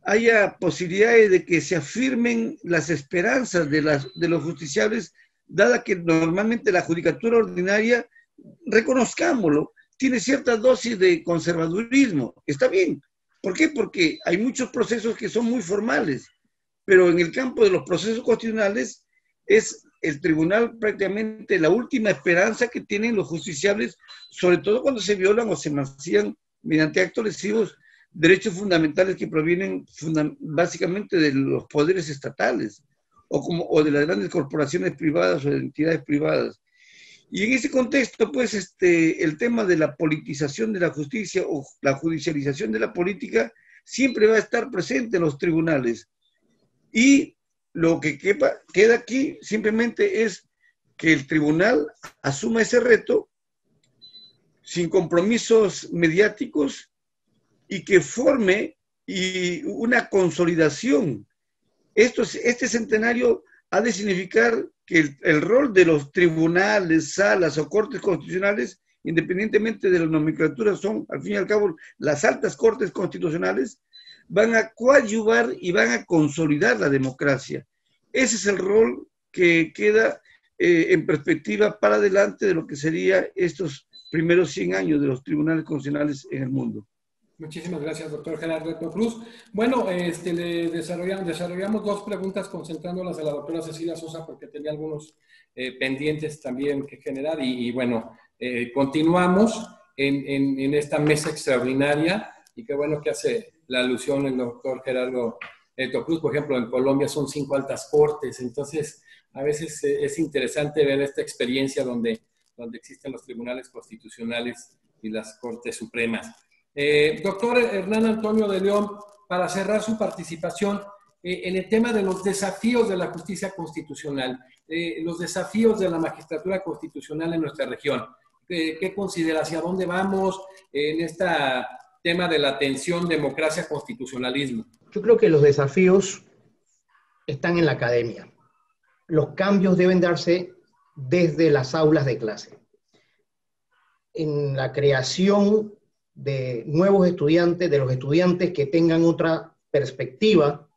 haya posibilidades de que se afirmen las esperanzas de los justiciables, dada que normalmente la judicatura ordinaria, reconozcámoslo, tiene cierta dosis de conservadurismo. Está bien. ¿Por qué? Porque hay muchos procesos que son muy formales, pero en el campo de los procesos constitucionales es el tribunal prácticamente la última esperanza que tienen los justiciables, sobre todo cuando se violan o se mancillan mediante actos lesivos derechos fundamentales que provienen básicamente de los poderes estatales o de las grandes corporaciones privadas o de entidades privadas. Y en ese contexto, pues, el tema de la politización de la justicia o la judicialización de la política siempre va a estar presente en los tribunales. Y lo que queda aquí simplemente es que el tribunal asuma ese reto sin compromisos mediáticos y que forme una consolidación. Este centenario ha de significar que el rol de los tribunales, salas o cortes constitucionales, independientemente de la nomenclatura, son al fin y al cabo las altas cortes constitucionales, van a coadyuvar y van a consolidar la democracia. Ese es el rol que queda en perspectiva para adelante de lo que sería estos primeros 100 años de los tribunales constitucionales en el mundo. Muchísimas gracias, doctor Gerardo Cruz. Bueno, le desarrollamos dos preguntas concentrándolas a la doctora Cecilia Sosa porque tenía algunos pendientes también que generar y bueno, continuamos en esta mesa extraordinaria y qué bueno que hace la alusión el doctor Gerardo Cruz. Por ejemplo, en Colombia son 5 altas cortes, entonces a veces es interesante ver esta experiencia donde existen los tribunales constitucionales y las cortes supremas. Doctor Hernán Antonio de León, para cerrar su participación en el tema de los desafíos de la justicia constitucional, los desafíos de la magistratura constitucional en nuestra región, ¿qué considera? ¿Hacia dónde vamos en este tema de la tensión democracia-constitucionalismo? Yo creo que los desafíos están en la academia. Los cambios deben darse desde las aulas de clase. En la creación de nuevos estudiantes, de los estudiantes que tengan otra perspectiva,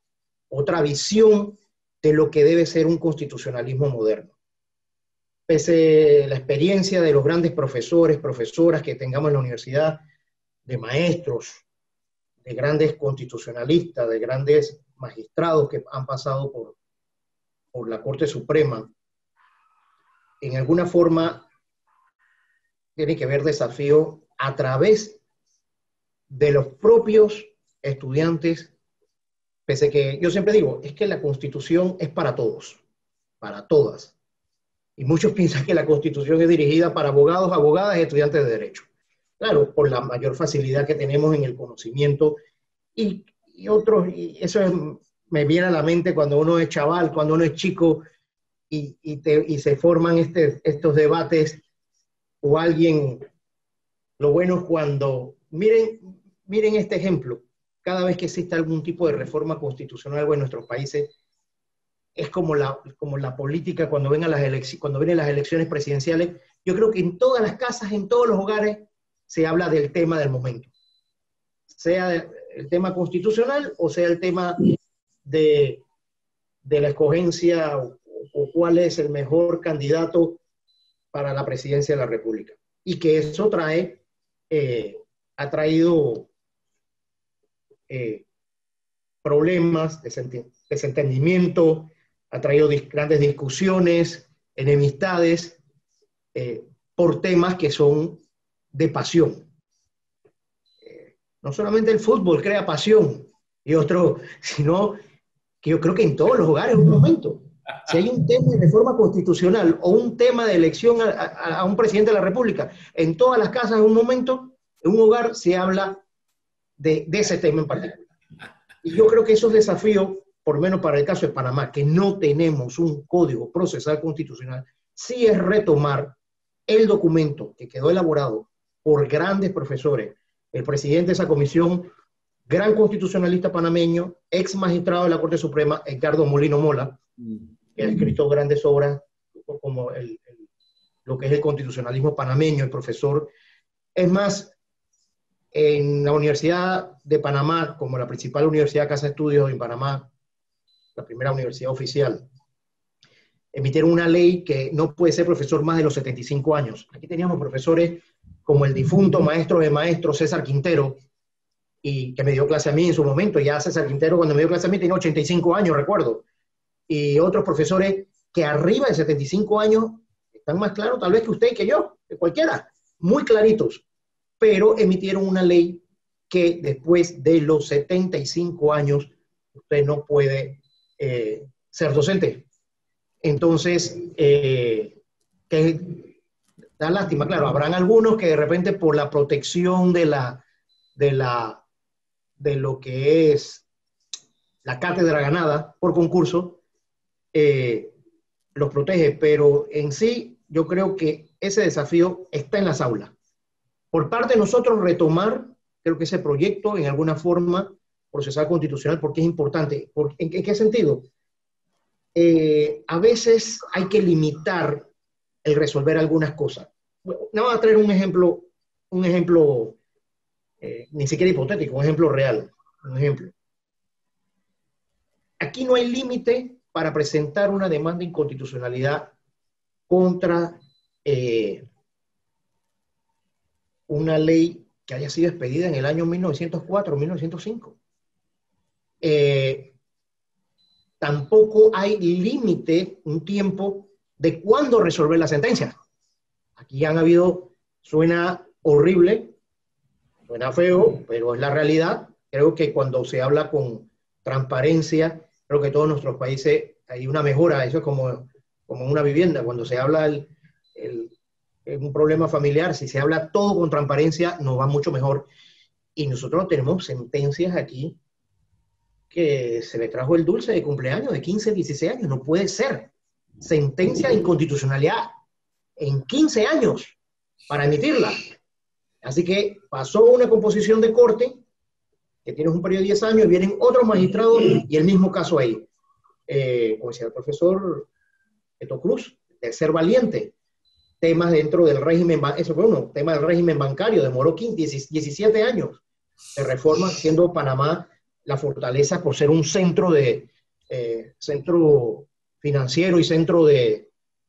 otra visión de lo que debe ser un constitucionalismo moderno. Pese a la experiencia de los grandes profesores, profesoras que tengamos en la universidad, de maestros, de grandes constitucionalistas, de grandes magistrados que han pasado por la Corte Suprema, en alguna forma tiene que haber desafío a través de los propios estudiantes, pese que yo siempre digo, es que la Constitución es para todos, para todas. Y muchos piensan que la Constitución es dirigida para abogados, abogadas y estudiantes de Derecho. Claro, por la mayor facilidad que tenemos en el conocimiento y eso me viene a la mente cuando uno es chaval, cuando uno es chico y se forman estos debates o alguien, lo bueno es cuando, miren este ejemplo, cada vez que existe algún tipo de reforma constitucional en nuestros países, es como la política cuando vienen las elecciones presidenciales. Yo creo que en todas las casas, en todos los hogares, se habla del tema del momento. Sea el tema constitucional o sea el tema de la escogencia o cuál es el mejor candidato para la presidencia de la República. Y que eso ha traído problemas, desentendimiento, ha traído grandes discusiones, enemistades, por temas que son de pasión. No solamente el fútbol crea pasión, sino que yo creo que en todos los hogares en un momento. Si hay un tema de reforma constitucional o un tema de elección a un presidente de la República, en todas las casas en un momento, en un hogar se habla de ese tema en particular. Y yo creo que esos desafíos por lo menos para el caso de Panamá, que no tenemos un código procesal constitucional, sí es retomar el documento que quedó elaborado por grandes profesores, el presidente de esa comisión, gran constitucionalista panameño, ex magistrado de la Corte Suprema, Edgardo Molino Mola, que ha escrito grandes obras como lo que es el constitucionalismo panameño, el profesor. Es más, en la Universidad de Panamá, como la principal universidad casa de estudios en Panamá, la primera universidad oficial, emitieron una ley que no puede ser profesor más de los 75 años. Aquí teníamos profesores como el difunto maestro de maestros César Quintero, y que me dio clase a mí en su momento. Ya César Quintero, cuando me dio clase a mí, tenía 85 años, recuerdo. Y otros profesores que arriba de 75 años están más claros tal vez que usted y que yo, que cualquiera, muy claritos, pero emitieron una ley que después de los 75 años usted no puede ser docente. Entonces, que da lástima, claro, habrán algunos que de repente por la protección de lo que es la cátedra ganada por concurso, los protege, pero en sí yo creo que ese desafío está en las aulas. Por parte de nosotros retomar, creo que ese proyecto en alguna forma procesal constitucional, porque es importante. ¿En qué sentido? A veces hay que limitar el resolver algunas cosas. Bueno, no voy a traer un ejemplo ni siquiera hipotético, un ejemplo real. Un ejemplo. Aquí no hay límite para presentar una demanda de inconstitucionalidad contra una ley que haya sido expedida en el año 1904 o 1905. Tampoco hay límite, un tiempo de cuándo resolver la sentencia. Aquí han habido, suena horrible, suena feo, pero es la realidad. Creo que cuando se habla con transparencia, creo que en todos nuestros países hay una mejora. Eso es como una vivienda. Cuando se habla en un problema familiar, si se habla todo con transparencia, nos va mucho mejor. Y nosotros tenemos sentencias aquí que se le trajo el dulce de cumpleaños de 15, 16 años. No puede ser. Sentencia de inconstitucionalidad en 15 años para emitirla. Así que pasó una composición de corte, que tiene un periodo de 10 años, vienen otros magistrados y el mismo caso ahí. Como decía el profesor Eto Cruz, de ser valiente. Temas dentro del régimen, eso fue uno, tema del régimen bancario, demoró 17 años de reforma, siendo Panamá la fortaleza por ser un centro financiero y centro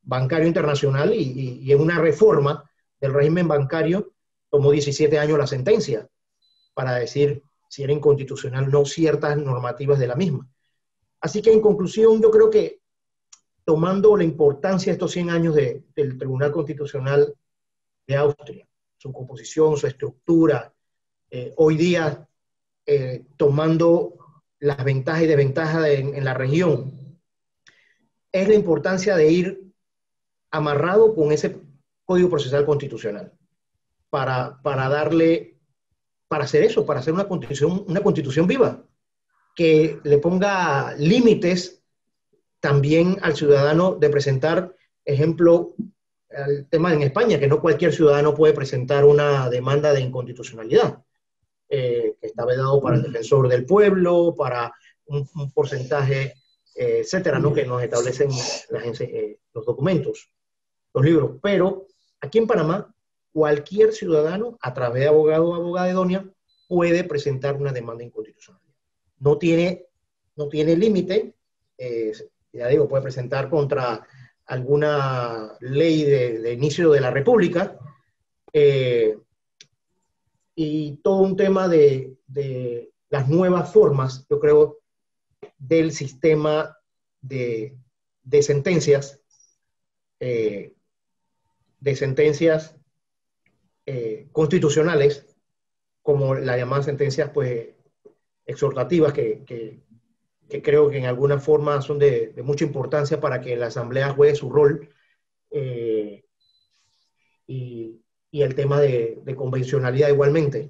bancario internacional, y en una reforma del régimen bancario tomó 17 años la sentencia para decir si era inconstitucional o no ciertas normativas de la misma. Así que en conclusión, yo creo que tomando la importancia de estos 100 años del Tribunal Constitucional de Austria, su composición, su estructura, hoy día tomando las ventajas y desventajas en la región, es la importancia de ir amarrado con ese Código Procesal Constitucional para hacer eso, para hacer una constitución viva, que le ponga límites también al ciudadano de presentar, ejemplo, el tema en España, que no cualquier ciudadano puede presentar una demanda de inconstitucionalidad, que está vedado para el defensor del pueblo, para un porcentaje, etcétera, ¿no? Que nos establecen los documentos, los libros. Pero aquí en Panamá, cualquier ciudadano, a través de abogado o abogada idónea, puede presentar una demanda de inconstitucionalidad. No tiene límite, ya digo, puede presentar contra alguna ley de inicio de la República, y todo un tema de las nuevas formas, yo creo, del sistema de sentencias, constitucionales, como las llamadas sentencias pues exhortativas, que creo que en alguna forma son de mucha importancia para que la Asamblea juegue su rol, y el tema de convencionalidad igualmente.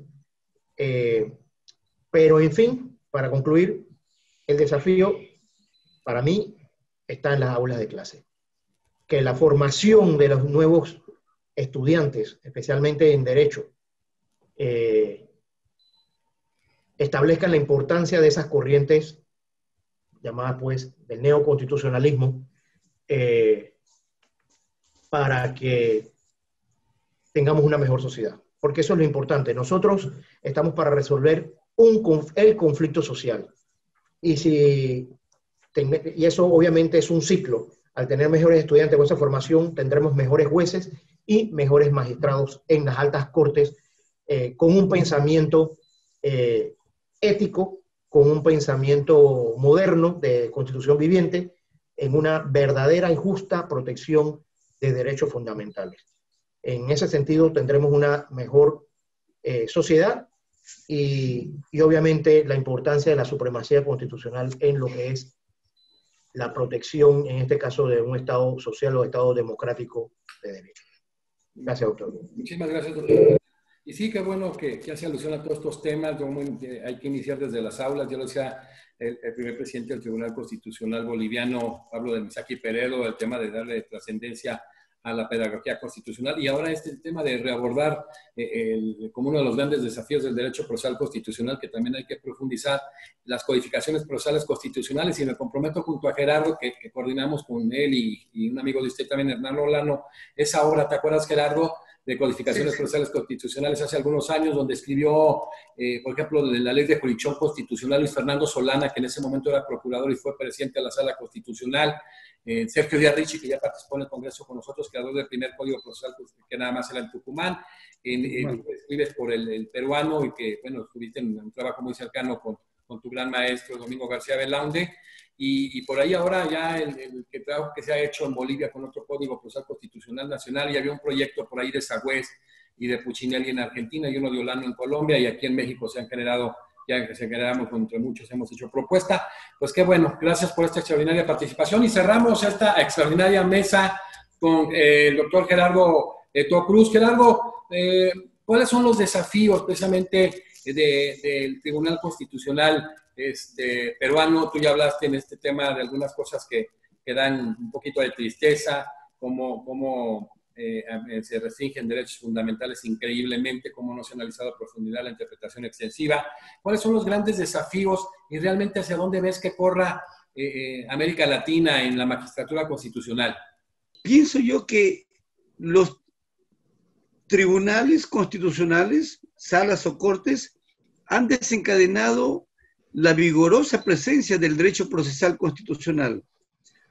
Pero en fin, para concluir, el desafío para mí, está en las aulas de clase. Que la formación de los nuevos estudiantes, especialmente en Derecho, establezcan la importancia de esas corrientes llamadas pues del neoconstitucionalismo, para que tengamos una mejor sociedad. Porque eso es lo importante. Nosotros estamos para resolver el conflicto social. Y eso obviamente es un ciclo. Al tener mejores estudiantes con esa formación, tendremos mejores jueces y mejores magistrados en las altas cortes, con un pensamiento ético, con un pensamiento moderno de constitución viviente, en una verdadera y justa protección de derechos fundamentales. En ese sentido tendremos una mejor sociedad y obviamente la importancia de la supremacía constitucional en lo que es la protección, en este caso, de un Estado social o Estado democrático de derecho. Gracias, doctor. Muchísimas gracias, doctor. Y sí, qué bueno que hace alusión a todos estos temas, como hay que iniciar desde las aulas. Ya lo decía el primer presidente del Tribunal Constitucional boliviano, Pablo de Misaki Peredo, el tema de darle trascendencia a la pedagogía constitucional, y ahora el tema de reabordar como uno de los grandes desafíos del derecho procesal constitucional, que también hay que profundizar las codificaciones procesales constitucionales, y me comprometo junto a Gerardo, que coordinamos con él y un amigo de usted también, Hernán Olano, esa obra, ¿te acuerdas, Gerardo?, de codificaciones procesales constitucionales hace algunos años, donde escribió, por ejemplo, de la ley de jurisdicción constitucional Luis Fernando Solana, que en ese momento era procurador y fue presidente de la Sala Constitucional, Sergio Díaz Ricci, que ya participó en el Congreso con nosotros, creador del primer código procesal, que nada más era en Tucumán, escribes por el peruano, y que, bueno, estuviste en un trabajo muy cercano con tu gran maestro, Domingo García Belaunde, y por ahí ahora ya el trabajo que se ha hecho en Bolivia con otro código procesal constitucional nacional, y había un proyecto por ahí de Sagüez y de Puccinelli en Argentina, y uno de Olano en Colombia, y aquí en México se han generado, ya que se generamos entre muchos, hemos hecho propuesta. Pues qué bueno, gracias por esta extraordinaria participación, y cerramos esta extraordinaria mesa con el doctor Gerardo Cruz. Gerardo, ¿cuáles son los desafíos precisamente del Tribunal Constitucional peruano? Tú ya hablaste en este tema de algunas cosas que dan un poquito de tristeza, cómo se restringen derechos fundamentales increíblemente, cómo no se ha analizado a profundidad la interpretación extensiva. ¿Cuáles son los grandes desafíos y realmente hacia dónde ves que corra América Latina en la magistratura constitucional? Pienso yo que los tribunales constitucionales, salas o cortes, han desencadenado la vigorosa presencia del derecho procesal constitucional.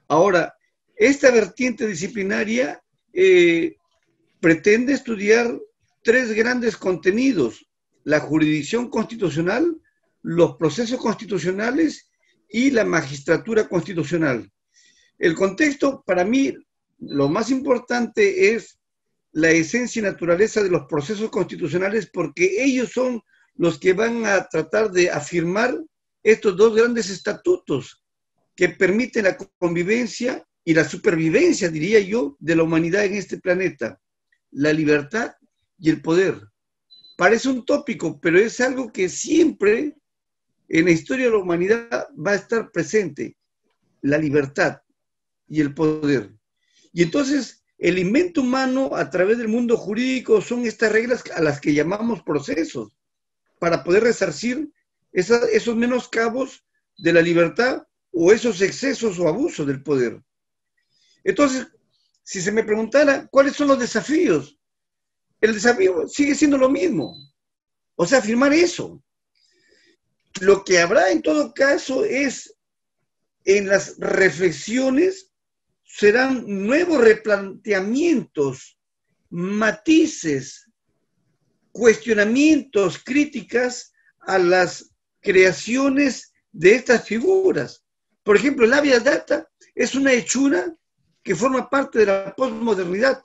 Ahora, esta vertiente disciplinaria pretende estudiar tres grandes contenidos: la jurisdicción constitucional, los procesos constitucionales y la magistratura constitucional. El contexto, para mí, lo más importante es la esencia y naturaleza de los procesos constitucionales, porque ellos son los que van a tratar de afirmar estos dos grandes estatutos que permiten la convivencia y la supervivencia, diría yo, de la humanidad en este planeta: la libertad y el poder. Parece un tópico, pero es algo que siempre en la historia de la humanidad va a estar presente: la libertad y el poder. Y entonces el invento humano a través del mundo jurídico son estas reglas a las que llamamos procesos, para poder resarcir esos menoscabos de la libertad o esos excesos o abusos del poder. Entonces, si se me preguntara cuáles son los desafíos, el desafío sigue siendo lo mismo, o sea, afirmar eso. Lo que habrá en todo caso es, en las reflexiones, serán nuevos replanteamientos, matices, cuestionamientos, críticas a las creaciones de estas figuras. Por ejemplo, el habeas data es una hechura que forma parte de la posmodernidad,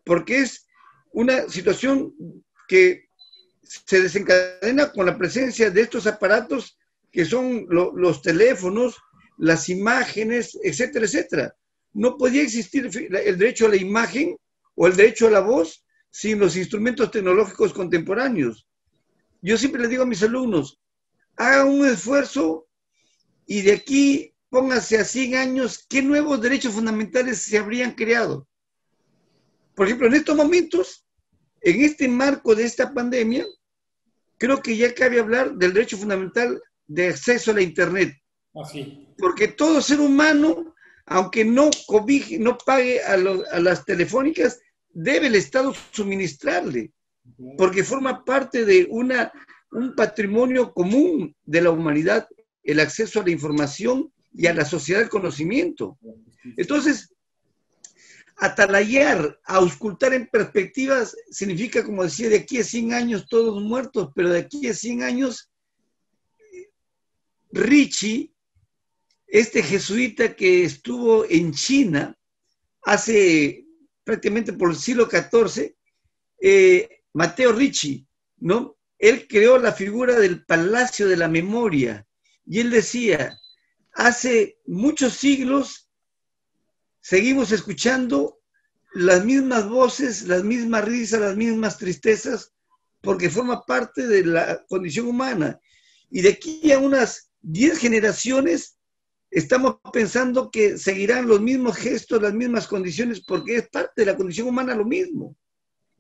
porque es una situación que se desencadena con la presencia de estos aparatos que son los teléfonos, las imágenes, etcétera, etcétera. No podía existir el derecho a la imagen o el derecho a la voz sin los instrumentos tecnológicos contemporáneos. Yo siempre les digo a mis alumnos: hagan un esfuerzo y de aquí póngase a 100 años, ¿qué nuevos derechos fundamentales se habrían creado? Por ejemplo, en estos momentos, en este marco de esta pandemia, creo que ya cabe hablar del derecho fundamental de acceso a la Internet. Así. Porque todo ser humano, aunque no cobije, no pague a las telefónicas, debe el Estado suministrarle, porque forma parte de un patrimonio común de la humanidad, el acceso a la información y a la sociedad del conocimiento. Entonces, atalayar, auscultar en perspectivas, significa, como decía, de aquí a 100 años todos muertos, pero de aquí a 100 años, Ricci, este jesuita que estuvo en China hace prácticamente por el siglo XIV, Matteo Ricci, ¿no? Él creó la figura del Palacio de la Memoria, y él decía, hace muchos siglos seguimos escuchando las mismas voces, las mismas risas, las mismas tristezas, porque forma parte de la condición humana. Y de aquí a unas 10 generaciones estamos pensando que seguirán los mismos gestos, las mismas condiciones, porque es parte de la condición humana lo mismo.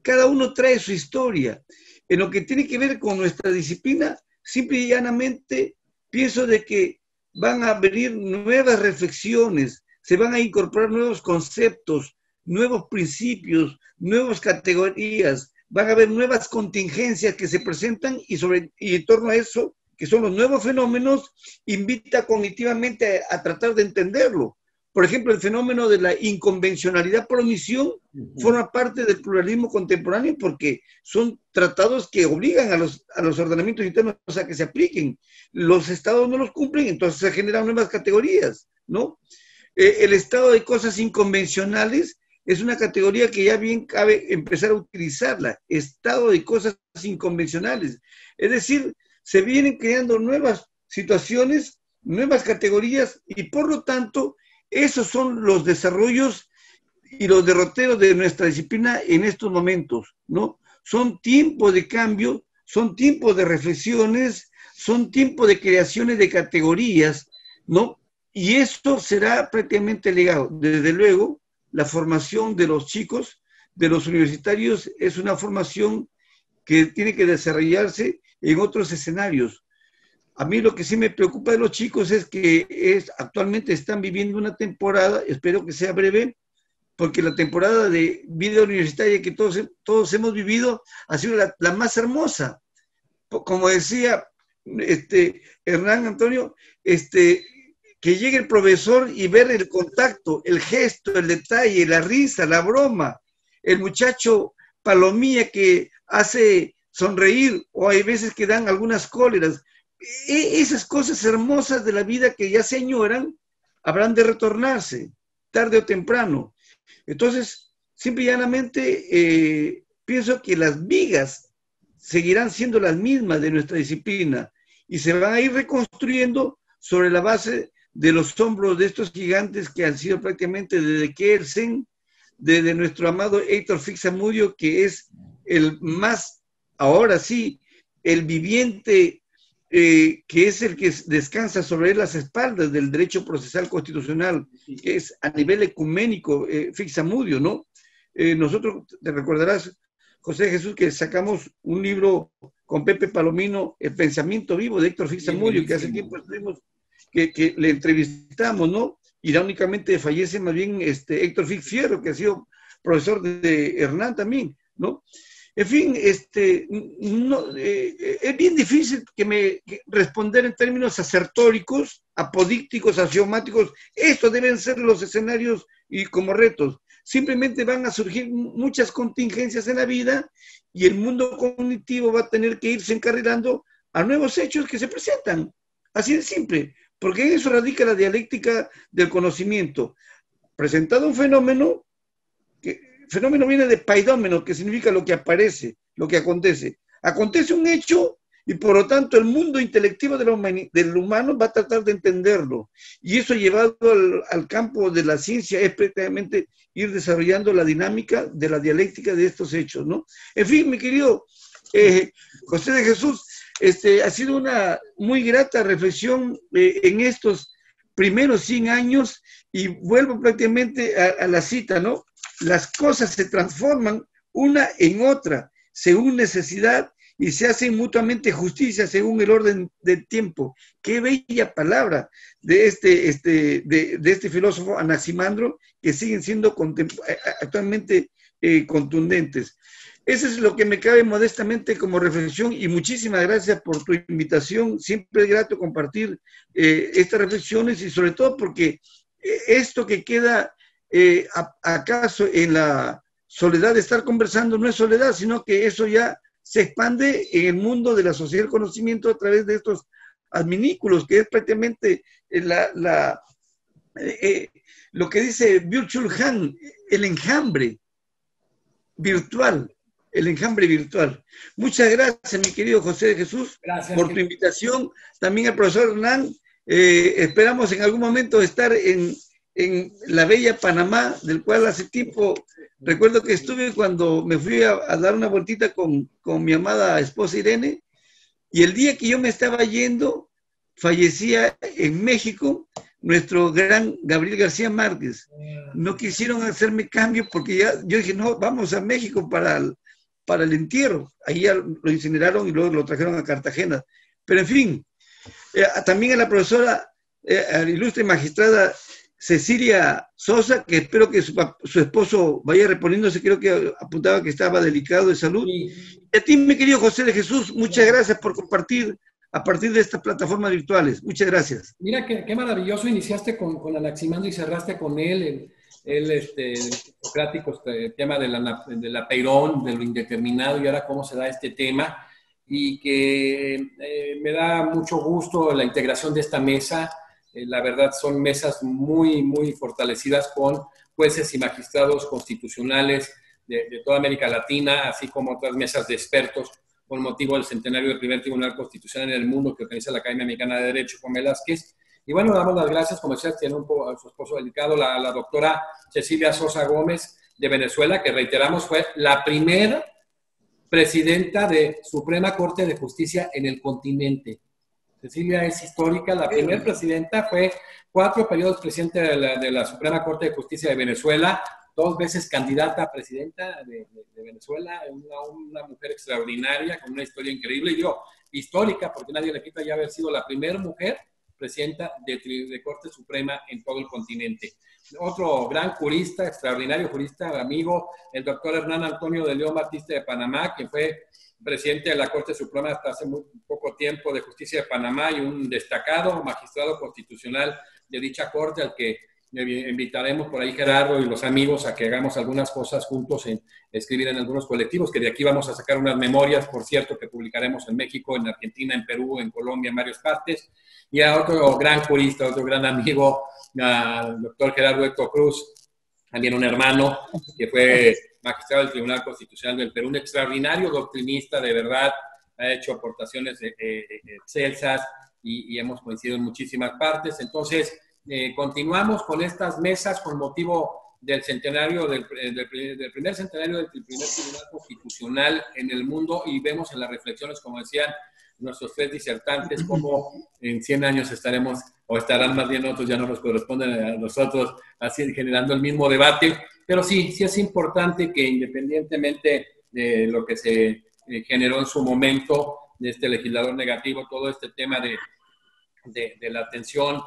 Cada uno trae su historia. En lo que tiene que ver con nuestra disciplina, simple y llanamente pienso de que van a venir nuevas reflexiones, se van a incorporar nuevos conceptos, nuevos principios, nuevas categorías, van a haber nuevas contingencias que se presentan y en torno a eso, que son los nuevos fenómenos, invita cognitivamente a tratar de entenderlo. Por ejemplo, el fenómeno de la inconvencionalidad por omisión forma parte del pluralismo contemporáneo porque son tratados que obligan a los ordenamientos internos a que se apliquen. Los estados no los cumplen, entonces se generan nuevas categorías, ¿no? El estado de cosas inconvencionales es una categoría que ya bien cabe empezar a utilizarla, estado de cosas inconvencionales. Es decir, se vienen creando nuevas situaciones, nuevas categorías y por lo tanto esos son los desarrollos y los derroteros de nuestra disciplina en estos momentos, ¿no? Son tiempos de cambio, son tiempos de reflexiones, son tiempos de creaciones de categorías, ¿no? Y esto será prácticamente legado. Desde luego, la formación de los chicos, de los universitarios, es una formación que tiene que desarrollarse en otros escenarios. A mí lo que sí me preocupa de los chicos es que actualmente están viviendo una temporada, espero que sea breve, porque la temporada de vida universitaria que todos hemos vivido ha sido la más hermosa. Como decía Hernán Antonio, que llegue el profesor y ver el contacto, el gesto, el detalle, la risa, la broma, el muchacho palomilla que hace sonreír, o hay veces que dan algunas cóleras. Esas cosas hermosas de la vida que ya se añoran, habrán de retornarse, tarde o temprano. Entonces, simple y llanamente, pienso que las vigas seguirán siendo las mismas de nuestra disciplina y se van a ir reconstruyendo sobre la base de los hombros de estos gigantes que han sido prácticamente desde Kelsen, desde nuestro amado Héctor Fixamudio, que es el más, ahora sí, el viviente, que es el que descansa sobre las espaldas del derecho procesal constitucional, que es a nivel ecuménico, Fixamudio, ¿no? Nosotros, te recordarás, José Jesús, que sacamos un libro con Pepe Palomino, El pensamiento vivo de Héctor Fixamudio, que hace tiempo estuvimos, que le entrevistamos, ¿no? Irónicamente fallece más bien Héctor Fix Fierro, que ha sido profesor de Hernán también, ¿no? En fin, es bien difícil que responder en términos asertóricos, apodícticos, axiomáticos. Estos deben ser los escenarios y como retos. Simplemente van a surgir muchas contingencias en la vida y el mundo cognitivo va a tener que irse encarrilando a nuevos hechos que se presentan. Así de simple, porque en eso radica la dialéctica del conocimiento. Presentado un fenómeno, fenómeno viene de paidómeno, que significa lo que aparece, lo que acontece. Acontece un hecho y por lo tanto el mundo intelectivo del humano va a tratar de entenderlo. Y eso llevado al campo de la ciencia es prácticamente ir desarrollando la dinámica de la dialéctica de estos hechos, ¿no? En fin, mi querido José de Jesús, ha sido una muy grata reflexión en estos primeros 100 años, y vuelvo prácticamente a la cita, ¿no? Las cosas se transforman una en otra, según necesidad, y se hacen mutuamente justicia según el orden del tiempo. Qué bella palabra de este filósofo Anaximandro, que siguen siendo actualmente contundentes. Eso es lo que me cabe modestamente como reflexión, y muchísimas gracias por tu invitación. Siempre es grato compartir estas reflexiones, y sobre todo porque esto que queda acaso en la soledad de estar conversando no es soledad, sino que eso ya se expande en el mundo de la sociedad del conocimiento a través de estos adminículos, que es prácticamente lo que dice Byung-Chul Han, el enjambre virtual. El enjambre virtual. Muchas gracias, mi querido José de Jesús, por tu invitación. También al profesor Hernán. Esperamos en algún momento estar en la bella Panamá, del cual hace tiempo recuerdo que estuve cuando me fui a dar una vueltita con mi amada esposa Irene, y el día que yo me estaba yendo, fallecía en México nuestro gran Gabriel García Márquez. No quisieron hacerme cambio porque yo dije, no, vamos a México para el entierro. Ahí ya lo incineraron y luego lo trajeron a Cartagena. Pero en fin, también a la profesora, a la ilustre magistrada Cecilia Sosa, que espero que su esposo vaya reponiéndose, creo que apuntaba que estaba delicado de salud. Sí. Y a ti, mi querido José de Jesús, muchas gracias por compartir a partir de estas plataformas virtuales. Muchas gracias. Mira, qué maravilloso, iniciaste con Anaximandro y cerraste con él, el socrático, tema de la peirón, de lo indeterminado, y ahora cómo se da este tema, y que me da mucho gusto la integración de esta mesa. La verdad son mesas muy, muy fortalecidas con jueces y magistrados constitucionales de toda América Latina, así como otras mesas de expertos con motivo del centenario del primer tribunal constitucional en el mundo que organiza la Academia Mexicana de Derecho, Juan Velázquez. Y bueno, damos las gracias, como decía, tiene a su esposo delicado, la doctora Cecilia Sosa Gómez de Venezuela, que reiteramos fue la primera presidenta de Suprema Corte de Justicia en el continente. Cecilia es histórica, la primera presidenta, fue 4 periodos presidente de la Suprema Corte de Justicia de Venezuela, 2 veces candidata a presidenta de Venezuela, una mujer extraordinaria, con una historia increíble, y digo, histórica, porque nadie le quita ya haber sido la primera mujer presidenta de Corte Suprema en todo el continente. Otro gran jurista, extraordinario jurista, amigo, el doctor Hernán Antonio de León Batista de Panamá, que fue presidente de la Corte Suprema hasta hace muy poco tiempo de Justicia de Panamá, y un destacado magistrado constitucional de dicha Corte, al que invitaremos por ahí, Gerardo y los amigos, a que hagamos algunas cosas juntos, en escribir en algunos colectivos, que de aquí vamos a sacar unas memorias, por cierto, que publicaremos en México, en Argentina, en Perú, en Colombia, en varias partes. Y a otro gran jurista, otro gran amigo, al doctor Gerardo Héctor Cruz, también un hermano, que fue magistrado del Tribunal Constitucional del Perú, un extraordinario doctrinista, de verdad, ha hecho aportaciones excelsas, y hemos coincidido en muchísimas partes. Entonces, continuamos con estas mesas con motivo del centenario, del primer centenario del primer Tribunal Constitucional en el mundo, y vemos en las reflexiones, como decían nuestros 3 disertantes, como en 100 años estaremos, o estarán más bien otros, ya no nos corresponden a nosotros, así generando el mismo debate. Pero sí es importante que, independientemente de lo que se generó en su momento, de este legislador negativo, todo este tema de la atención,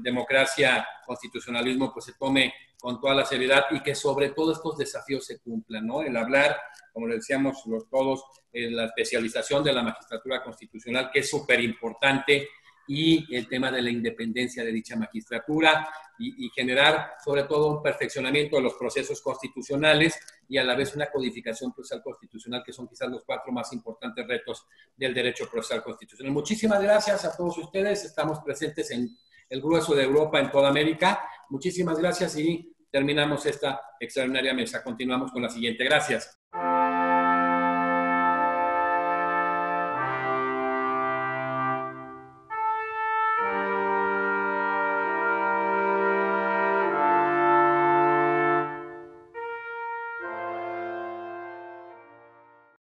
democracia, constitucionalismo, pues se tome con toda la seriedad, y que sobre todo estos desafíos se cumplan, ¿no? El hablar, como le decíamos todos, la especialización de la magistratura constitucional, que es súper importante, y el tema de la independencia de dicha magistratura, y generar sobre todo un perfeccionamiento de los procesos constitucionales, y a la vez una codificación procesal constitucional, que son quizás los 4 más importantes retos del derecho procesal constitucional. Muchísimas gracias a todos ustedes. Estamos presentes en el grueso de Europa, en toda América. Muchísimas gracias, y terminamos esta extraordinaria mesa. Continuamos con la siguiente. Gracias.